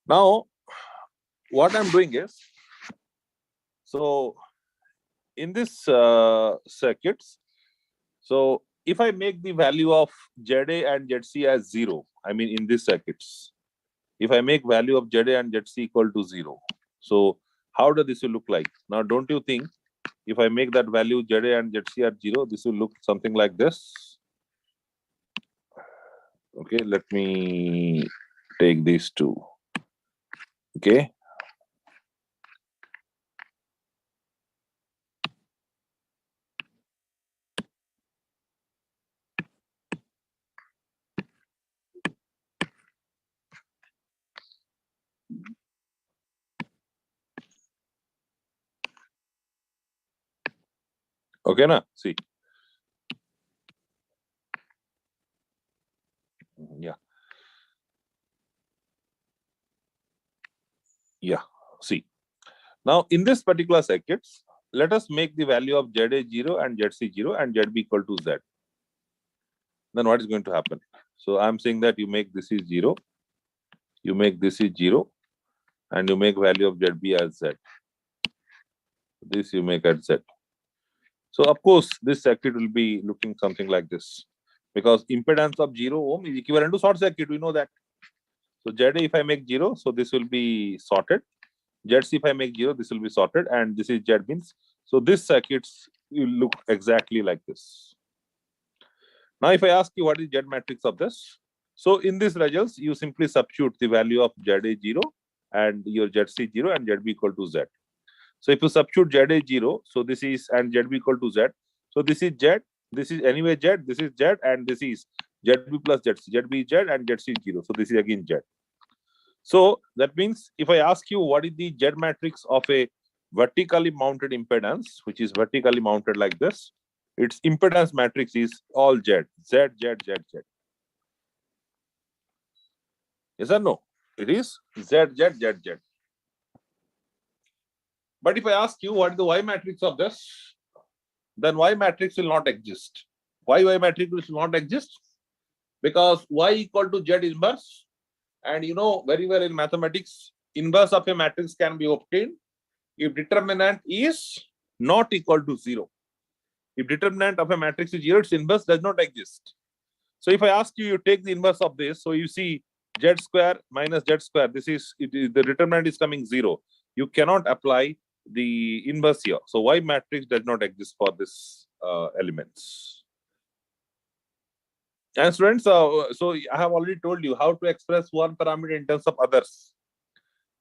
Now, what I'm doing is, so in this circuits, so if I make the value of ZA and ZC as 0, I mean in these circuits, if I make value of ZA and ZC equal to 0, so how does this will look like? Now, don't you think if I make that value ZA and ZC are 0, this will look something like this? Okay, let me take these two. Okay. Okay, na? See. Yeah. Yeah. See. Now, in this particular circuits, let us make the value of ZA 0 and ZC 0 and ZB equal to Z. Then what is going to happen? So I'm saying that you make this is 0, you make this is 0, and you make value of ZB as Z. This you make at Z. So of course, this circuit will be looking something like this, because impedance of 0 ohm is equivalent to short circuit. We know that. So ZA if I make 0, so this will be sorted. ZC if I make 0, this will be sorted, and this is Z means. So this circuits will look exactly like this. Now, if I ask you what is Z matrix of this, so in these results, you simply substitute the value of ZA 0 and your ZC 0 and ZB equal to Z. So if you substitute ZA 0, so this is and ZB equal to Z. So this is Z, this is anyway Z, this is Z, and this is ZB plus ZC. ZB is Z and ZC is 0. So this is again Z. So that means if I ask you what is the Z matrix of a vertically mounted impedance, which is vertically mounted like this, its impedance matrix is all Z, Z, Z, Z, Z. Yes or no? It is Z, Z, Z, Z. But if I ask you what is the Y matrix of this, then Y matrix will not exist. Why Y matrix will not exist? Because Y equal to Z inverse. And you know very well in mathematics, inverse of a matrix can be obtained if determinant is not equal to 0. If determinant of a matrix is 0, its inverse does not exist. So if I ask you, you take the inverse of this. So you see Z square minus Z square. This is, the determinant is coming 0. You cannot apply the inverse here. So Y matrix does not exist for this elements. And students, so I have already told you how to express one parameter in terms of others.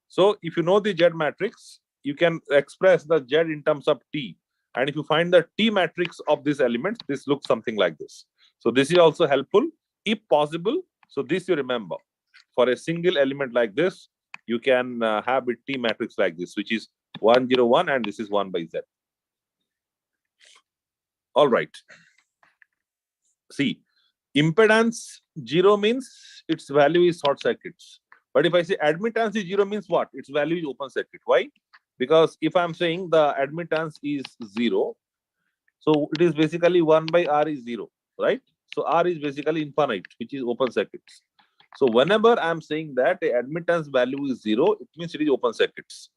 So if you know the Z matrix, you can express the Z in terms of T. And if you find the T matrix of this element, this looks something like this. So this is also helpful if possible. So this you remember. For a single element like this, you can have a T matrix like this, which is 1, 0, 1, and this is 1 by Z. All right. See, impedance 0 means its value is short circuits. But if I say admittance is 0 means what? Its value is open circuit. Why? Because if I'm saying the admittance is 0, so it is basically 1 by R is 0, right? So R is basically infinite, which is open circuits. So whenever I'm saying that a admittance value is 0, it means it is open circuits.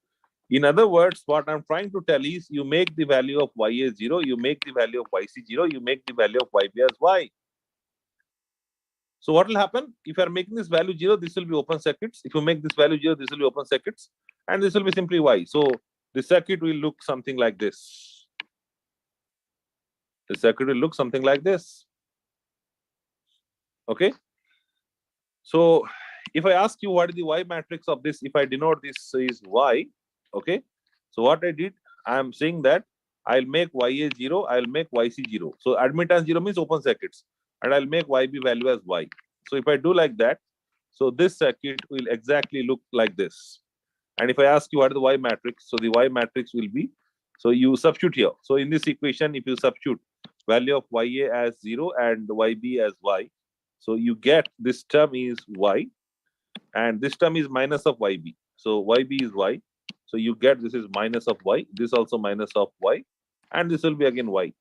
In other words, what I'm trying to tell is you make the value of YA 0, you make the value of YC 0, you make the value of YB as Y. So what will happen? If you are making this value 0, this will be open circuits. If you make this value 0, this will be open circuits. And this will be simply Y. So the circuit will look something like this. The circuit will look something like this. Okay. So if I ask you what is the Y matrix of this, if I denote this is Y, okay. So what I did, I am saying that I'll make YA 0, I'll make YC 0. So admittance 0 means open circuits. And I'll make YB value as Y. So if I do like that, so this circuit will exactly look like this. And if I ask you what is the Y matrix, so the Y matrix will be, so you substitute here. So in this equation, if you substitute value of YA as 0 and YB as Y, so you get this term is Y and this term is minus of YB. So YB is Y. So you get this is minus of Y, this also minus of Y, and this will be again Y.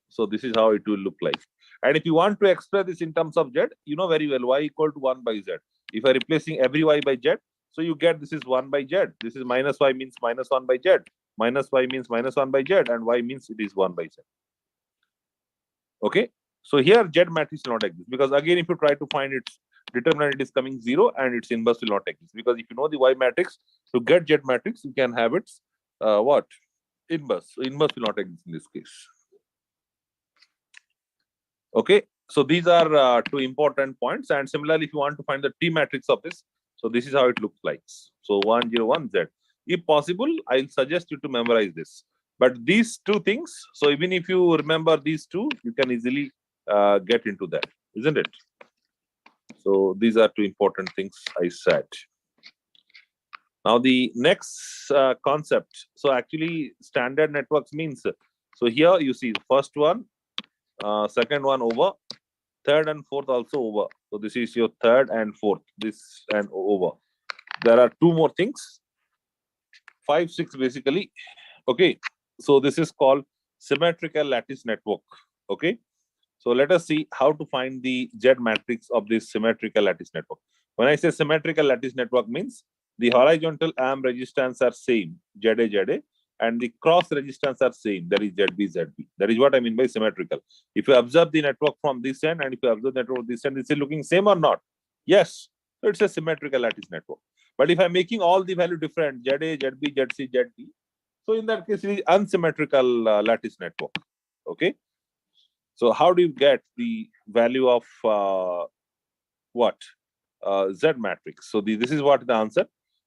So this is how it will look like. And if you want to express this in terms of Z, you know very well Y equal to 1 by Z. If I'm replacing every Y by Z, so you get this is 1 by Z. This is minus Y means minus 1 by Z. Minus Y means minus 1 by Z, and Y means it is 1 by Z. Okay. So here Z matrix will not exist, because again, if you try to find its determinant, it is coming 0 and its inverse will not exist, because if you know the Y matrix, to get Z matrix, you can have its what? Inverse. So inverse will not exist in this case. Okay. So these are two important points. And similarly, if you want to find the T matrix of this, so this is how it looks like. So 1, 0, 1, Z. If possible, I'll suggest you to memorize this. But these two things, so even if you remember these two, you can easily get into that, isn't it? So these are two important things I said. Now the next concept. So actually, standard networks means, so here you see first one, second one over, third and fourth also over. So this is your third and fourth, this and over. There are two more things, 5, 6 basically. Okay. So this is called symmetrical lattice network. Okay. So let us see how to find the Z matrix of this symmetrical lattice network. When I say symmetrical lattice network means the horizontal amp resistance are same, ZA, ZA, and the cross resistance are same, that is ZB, ZB. That is what I mean by symmetrical. If you observe the network from this end and if you observe the network from this end, is it looking same or not? Yes. So it's a symmetrical lattice network. But if I'm making all the value different, ZA, ZB, ZC, ZD, so in that case, it is unsymmetrical lattice network. Okay. So how do you get the value of what? Z matrix. So this is what the answer.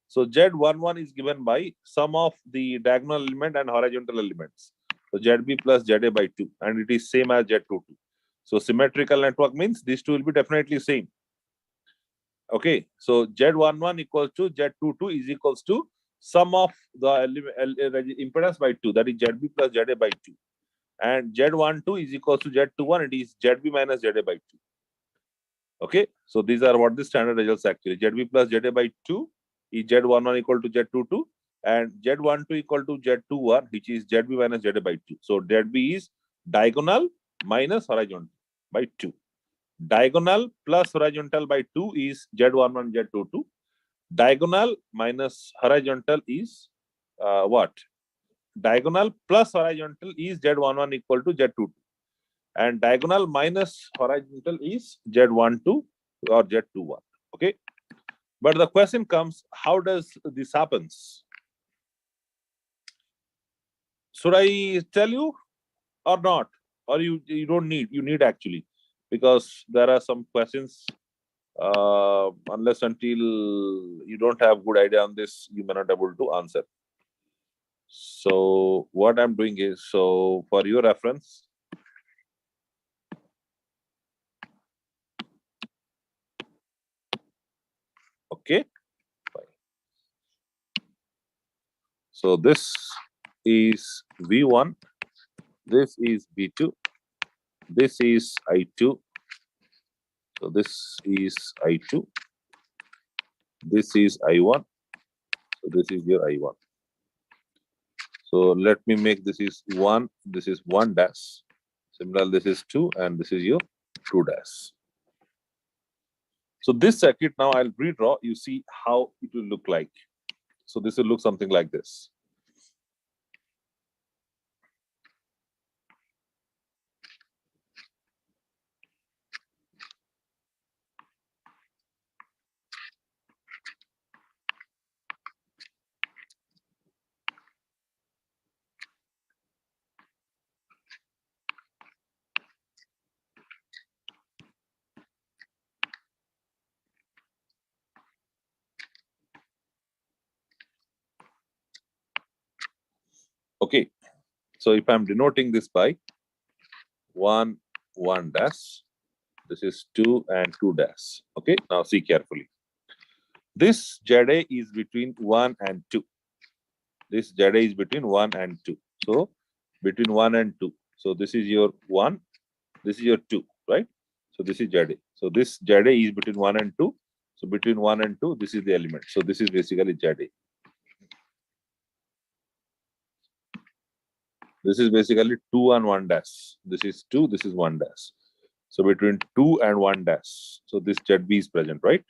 So Z11 is given by sum of the diagonal element and horizontal elements. So ZB plus ZA by 2, and it is same as Z22. So symmetrical network means these two will be definitely same. Okay. So Z11 equals to Z22 is equals to sum of the impedance by 2, that is ZB plus ZA by 2. And Z12 is equals to Z21, it is ZB minus ZA by 2. Okay, so these are what the standard results actually. ZB plus ZA by 2 is Z11 equal to Z22, and Z12 equal to Z21, which is ZB minus ZA by 2. So ZB is diagonal minus horizontal by 2. Diagonal plus horizontal by 2 is Z11, Z22. Diagonal minus horizontal is what? Diagonal plus horizontal is Z11 equal to Z22. And diagonal minus horizontal is Z12 or Z21. Okay. But the question comes, how does this happens? Should I tell you or not? Or you don't need, you need actually, because there are some questions, unless until you don't have good idea on this, you may not be able to answer. So what I'm doing is, so for your reference, okay. So this is V1, this is V2, this is I2, so this is I2, this is I1, so this is your I1. So let me make this is 1, this is 1 dash, similar this is 2, and this is your 2 dash. So this circuit now I'll redraw, you see how it will look like. So this will look something like this. Okay, so if I'm denoting this by 1, 1 dash, this is 2 and 2 dash. Okay, now see carefully. This ZA is between 1 and 2. This ZA is between 1 and 2. So between 1 and 2. So this is your 1, this is your 2, right? So this is ZA. So this ZA is between 1 and 2. So between 1 and 2, this is the element. So this is basically ZA. This is basically 2 and 1 dash. This is 2, this is 1 dash. So between 2 and 1 dash. So this ZB is present, right?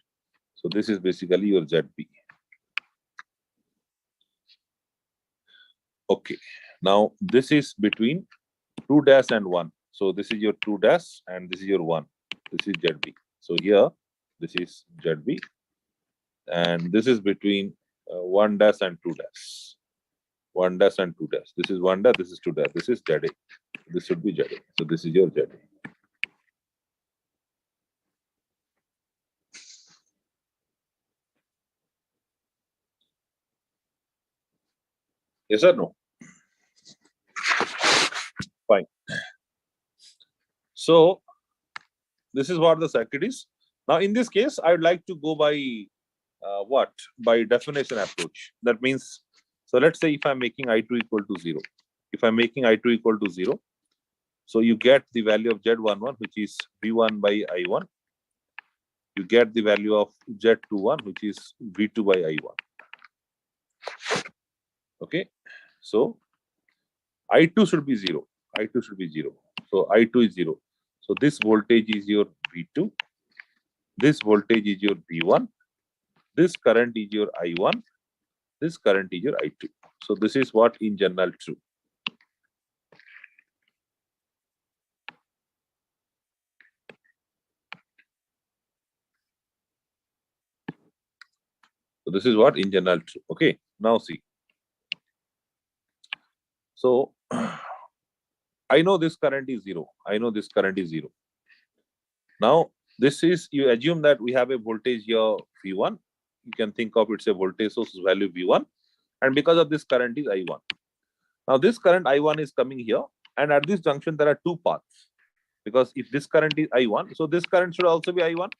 So this is basically your ZB. Okay. Now this is between 2 dash and 1. So this is your 2 dash and this is your 1. This is ZB. So here, this is ZB. And this is between 1 dash and 2 dash. 1 dash and 2 dash. This is 1 dash, this is 2 dash. This is ZA. This should be ZA. So this is your ZA. Yes or no? Fine. So this is what the circuit is. Now in this case, I would like to go by what? By definition approach. That means, so let's say if I'm making I2 equal to 0. If I'm making I2 equal to 0, so you get the value of Z11, which is V1 by I1. You get the value of Z21, which is V2 by I1. Okay. So I2 should be 0. I2 should be 0. So I2 is 0. So this voltage is your V2. This voltage is your V1. This current is your I1. This current is your I2. So this is what in general true. So this is what in general true. Okay. Now see. So I know this current is 0. I know this current is 0. Now this is, you assume that we have a voltage here V1. You can think of it's a voltage source value V1. And because of this current is I1. Now this current I1 is coming here. And at this junction, there are two paths. Because if this current is I1, so this current should also be I1.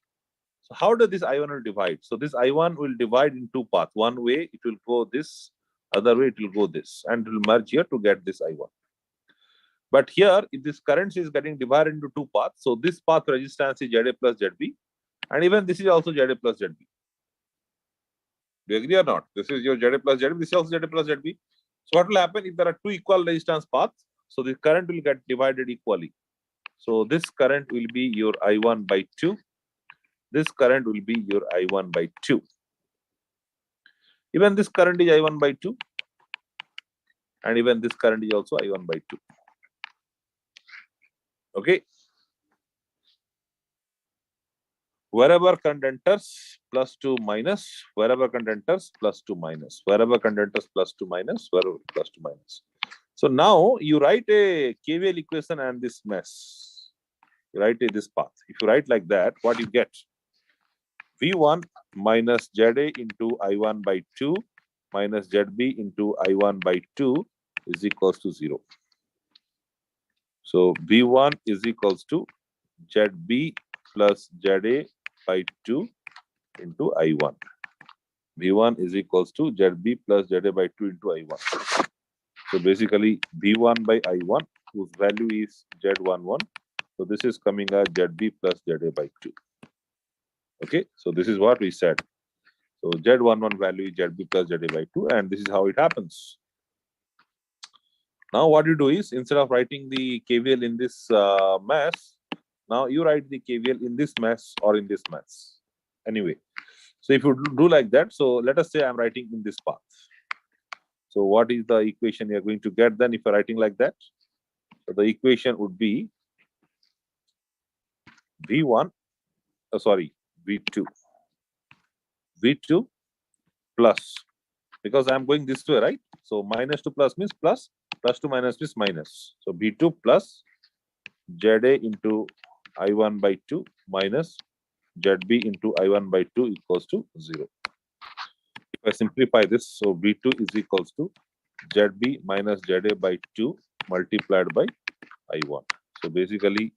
So how does this I1 will divide? So this I1 will divide in two paths. One way it will go this, other way it will go this, and it will merge here to get this I1. But here, if this current is getting divided into two paths, so this path resistance is ZA plus ZB, and even this is also ZA plus ZB. Do you agree or not? This is your ZA plus ZB, this is also ZA plus ZB. So what will happen if there are two equal resistance paths? So the current will get divided equally. So this current will be your I1 by 2. This current will be your I1 by 2. Even this current is I1 by 2. And even this current is also I1 by 2. Okay. Wherever current enters, plus 2 minus, wherever current enters, plus 2 minus, wherever current enters, plus 2 minus, wherever plus 2 minus. So now you write a KVL equation and this mess. You write this path. If you write like that, what you get? V1 minus ZA into I1 by 2 minus ZB into I1 by 2 is equals to 0. So V1 is equals to ZB plus ZA by 2 into I1. V1 is equals to ZB plus ZA by 2 into I1. So basically V1 by I1, whose value is Z11. So this is coming as ZB plus ZA by 2. Okay, so this is what we said. So Z11 value is ZB plus ZA by 2, and this is how it happens. Now what you do is, instead of writing the KVL in this mass, now you write the KVL in this mass or in this mass. Anyway, so if you do like that, so let us say I'm writing in this path. So what is the equation you're going to get then if you're writing like that? So the equation would be V1, V2. V2 plus, because I'm going this way, right? So minus to plus means plus, plus to minus means minus. So V2 plus ZA into I1 by 2 minus ZB into I1 by 2 equals to 0. If I simplify this, so V2 is equals to ZB minus ZA by 2 multiplied by I1. So basically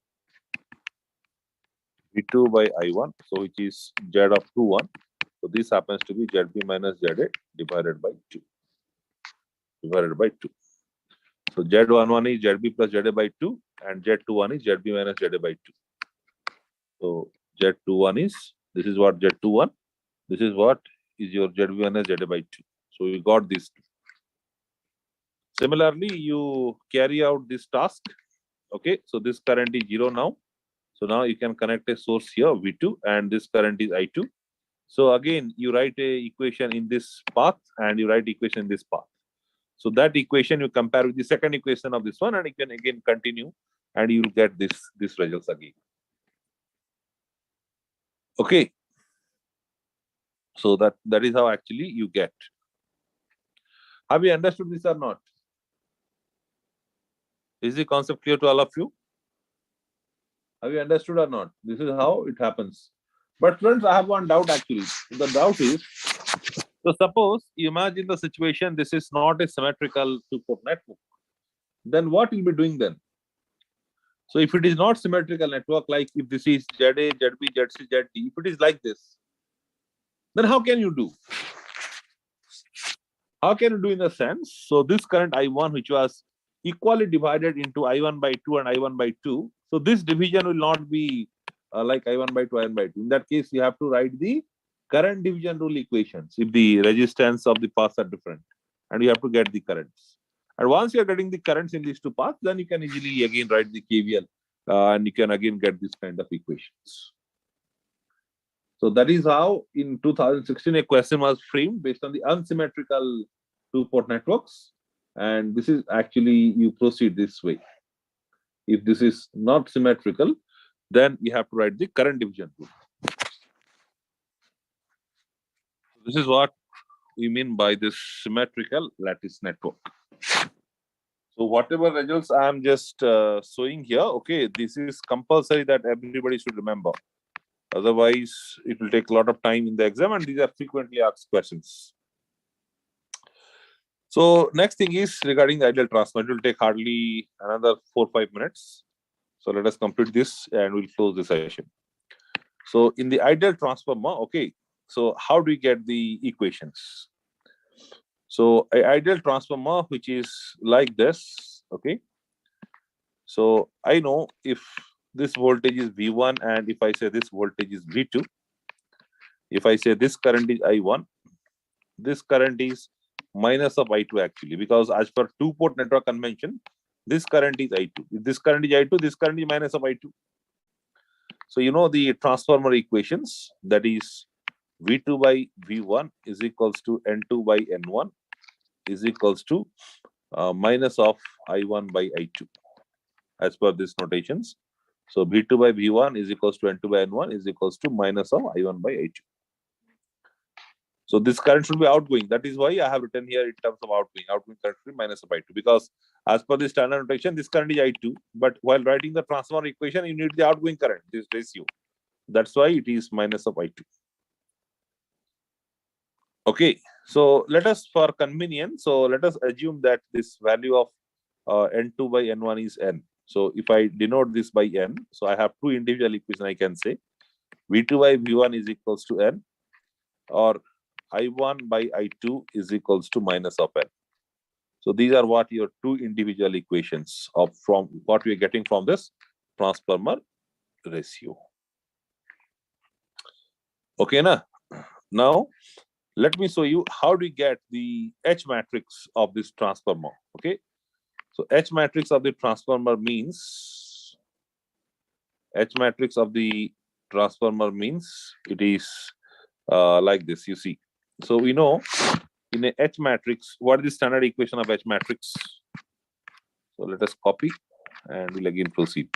V2 by I1, so which is Z of 2, 1. So this happens to be ZB minus ZA divided by 2. Divided by 2. So Z11 is ZB plus ZA by 2 and Z21 is ZB minus ZA by 2. So Z21 is, this is what Z21, this is what is your ZB minus ZA by 2. So you got these two. Similarly, you carry out this task. Okay, so this current is 0 now. So now you can connect a source here, V2, and this current is I2. So again, you write a equation in this path and you write equation in this path. So that equation you compare with the second equation of this one, and you can again continue. and you will get this results again. Okay, so that is how actually you get. Have you understood this or not? Is the concept clear to all of you? Have you understood or not? This is how it happens. But friends, I have one doubt actually. The doubt is, so suppose you imagine the situation, this is not a symmetrical two-port network. Then what will be doing then? So if it is not symmetrical network, like if this is ZA, ZB, ZC, ZD, if it is like this, then how can you do? How can you do in a sense? So this current I1, which was equally divided into I1 by 2 and I1 by 2, so this division will not be like I1 by 2, I1 by 2. In that case, you have to write the current division rule equations if the resistance of the paths are different, and you have to get the currents. And once you are getting the currents in these two paths, then you can easily again write the KVL, and you can again get this kind of equations. So that is how in 2016 a question was framed based on the unsymmetrical two-port networks. And this is actually, you proceed this way. If this is not symmetrical, then you have to write the current division rule. This is what we mean by this symmetrical lattice network. So whatever results I am just showing here, okay, this is compulsory that everybody should remember. Otherwise, it will take a lot of time in the exam, and these are frequently asked questions. So next thing is regarding the ideal transformer. It will take hardly another 4 or 5 minutes. So let us complete this and we'll close the session. So in the ideal transformer, okay, so how do we get the equations? So an ideal transformer, which is like this, okay. So I know if this voltage is V1 and if I say this voltage is V2, if I say this current is I1, this current is minus of I2 actually, because as per two-port network convention, this current is I2. If this current is I2, this current is minus of I2. So you know the transformer equations, that is V2 by V1 is equals to N2 by N1 is equals to minus of I1 by I2 as per these notations. So V2 by V1 is equals to N2 by N1 is equals to minus of I1 by I2. So this current should be outgoing. That is why I have written here in terms of outgoing. Outgoing current should be minus of I2, because as per the standard notation, this current is I2. But while writing the transformer equation, you need the outgoing current, this ratio. That's why it is minus of I2. Okay, so let us, for convenience, so let us assume that this value of N2 by N1 is N. So if I denote this by N, so I have two individual equations. I can say V2 by V1 is equals to N, or I1 by I2 is equals to minus of N. So these are what your two individual equations of from what we are getting from this transformer ratio. Okay, now let me show you how do we get the H matrix of this transformer. Okay, so H matrix of the transformer means it is like this, you see. So we know in a H matrix, what is the standard equation of H matrix? So let us copy and we'll again proceed.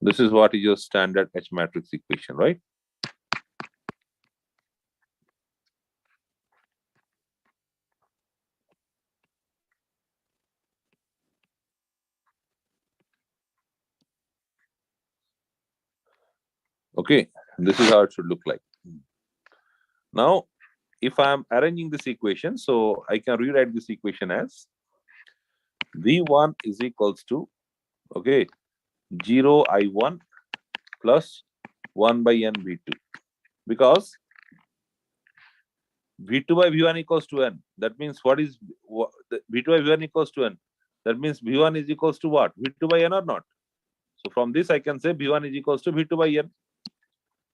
This is what is your standard H matrix equation, right? Okay, this is how it should look like. Now, if I'm arranging this equation, so I can rewrite this equation as V1 is equals to, okay, 0 I1 plus 1 by N V2. Because V2 by V1 equals to N. That means what is V2 by V1 equals to N? That means V1 is equals to what? V2 by N or not? So from this, I can say V1 is equals to V2 by N.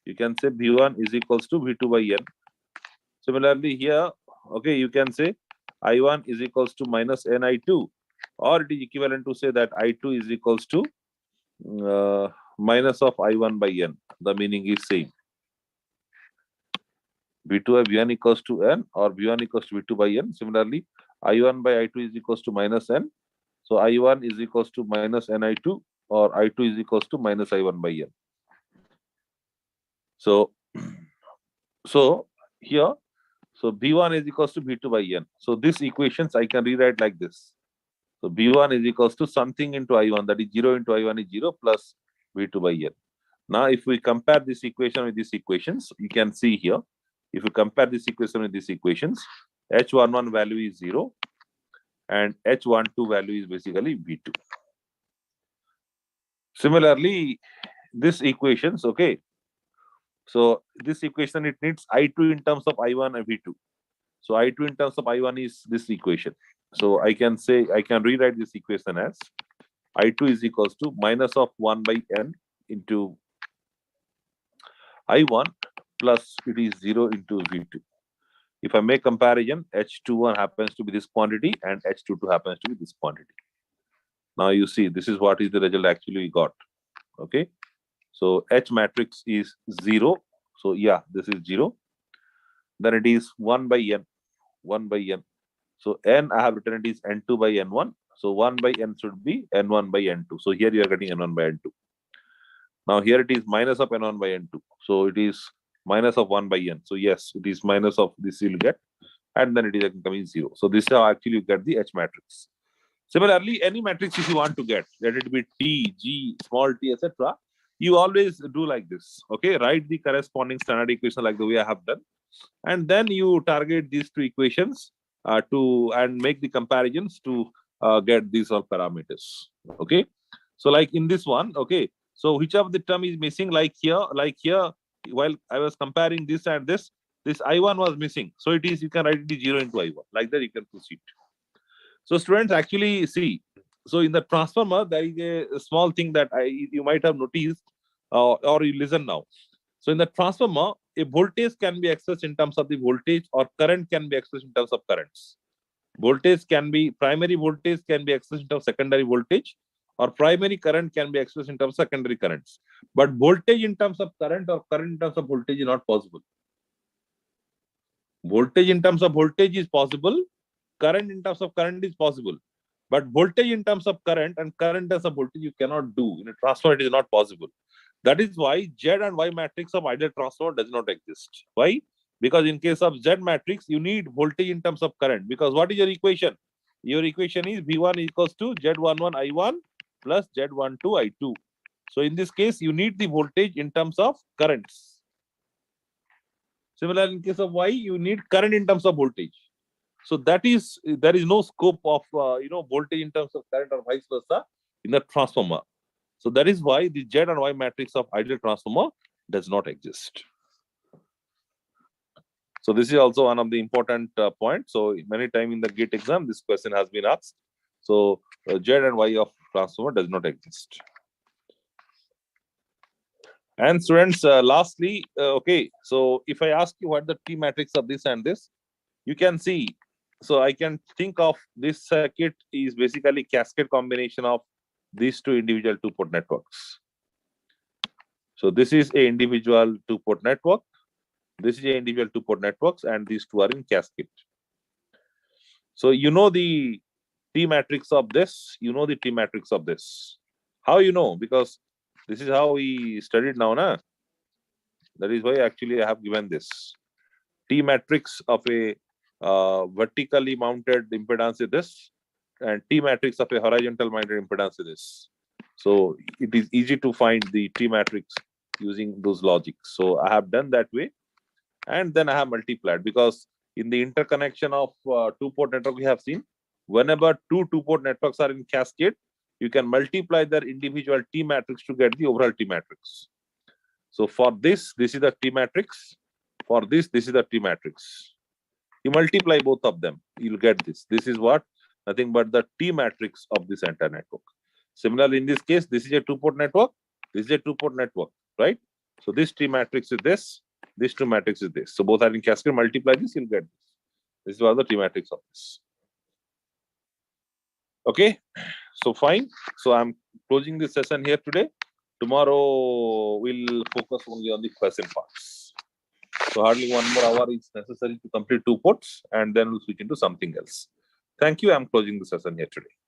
You can say V1 is equals to V2 by N. Similarly, here, okay, you can say I1 is equals to minus NI2, or it is equivalent to say that I2 is equals to minus of I1 by N. The meaning is same. V2 by V1 equals to N, or V1 equals to V2 by N. Similarly, I1 by I2 is equals to minus n. So I1 is equals to minus ni2, or I2 is equals to minus I1 by n. So, so here, so B1 is equals to B2 by n. So this equations I can rewrite like this. So B1 is equals to something into I1, that is 0 into I1 is 0 plus B2 by n. Now, if we compare this equation with these equations, you can see here, if you compare this equation with these equations, H11 value is 0 and H12 value is basically B2. Similarly, this equations, okay, so this equation, it needs I2 in terms of I1 and V2. So I2 in terms of I1 is this equation. So I can say, I can rewrite this equation as I2 is equals to minus of 1 by n into I1 plus it is 0 into V2. If I make comparison, H21 happens to be this quantity and H22 happens to be this quantity. Now you see, this is what is the result actually we got. Okay. So H matrix is 0. So yeah, this is 0. Then it is 1 by n. 1 by n. So n I have written it is n2 by n1. So 1 by n should be n1 by n2. So here you are getting n1 by n2. Now here it is minus of n1 by n2. So it is minus of 1 by n. So yes, it is minus of this you will get. And then it is coming 0. So this is how actually you get the H matrix. Similarly, any matrix if you want to get, let it be T, G, small t, etc., you always do like this. Okay, write the corresponding standard equation like the way I have done, and then you target these two equations and make the comparisons to get these all parameters. Okay, so like in this one, okay, so which of the term is missing? Like here, while I was comparing this and this I1 was missing. So it is, you can write it is 0 into I1. Like that, you can proceed. So students actually see, so in the transformer, there is a small thing that you might have noticed or you listen now. So in the transformer, a voltage can be expressed in terms of the voltage, or current can be expressed in terms of currents. Voltage can be, primary voltage can be expressed in terms of secondary voltage, or primary current can be expressed in terms of secondary currents. But voltage in terms of current or current in terms of voltage is not possible. Voltage in terms of voltage is possible, current in terms of current is possible. But voltage in terms of current and current in terms of voltage you cannot do. In a transformer, it is not possible. That is why Z and Y matrix of ideal transformer does not exist. Why? Because in case of Z matrix, you need voltage in terms of current. Because what is your equation? Your equation is V1 equals to Z11 I1 plus Z12 I2. So in this case, you need the voltage in terms of currents. Similarly, in case of Y, you need current in terms of voltage. So that is, there is no scope of voltage in terms of current or vice versa in the transformer. So that is why the Z and Y matrix of ideal transformer does not exist. So this is also one of the important points. So many times in the GATE exam, this question has been asked. So Z and Y of transformer does not exist. And students, lastly, okay, so if I ask you what the T matrix of this and this, you can see. So I can think of this circuit is basically cascade combination of these two individual two-port networks. So this is a individual two-port network. This is a individual two-port networks, and these two are in cascade. So you know the T matrix of this. You know the T matrix of this. How you know? Because this is how we studied now, na? That is why actually I have given this T matrix of a vertically mounted impedance is this, and T matrix of a horizontal mounted impedance is this. So it is easy to find the T matrix using those logics. So I have done that way, and then I have multiplied, because in the interconnection of two-port network we have seen, whenever two-port networks are in cascade, you can multiply their individual T matrix to get the overall T matrix. So for this is the T matrix. For this is the T matrix. You multiply both of them, you'll get this. This is what? Nothing but the T matrix of this entire network. Similarly, in this case, this is a two-port network. This is a two-port network, right? So this T matrix is this two matrix is this. So both are in cascade. Multiply this, you'll get this. This is what the T matrix of this. Okay, so fine. So I'm closing this session here today. Tomorrow we'll focus only on the question parts. So hardly 1 more hour is necessary to complete 2 ports, and then we'll switch into something else. Thank you. I'm closing the session here today.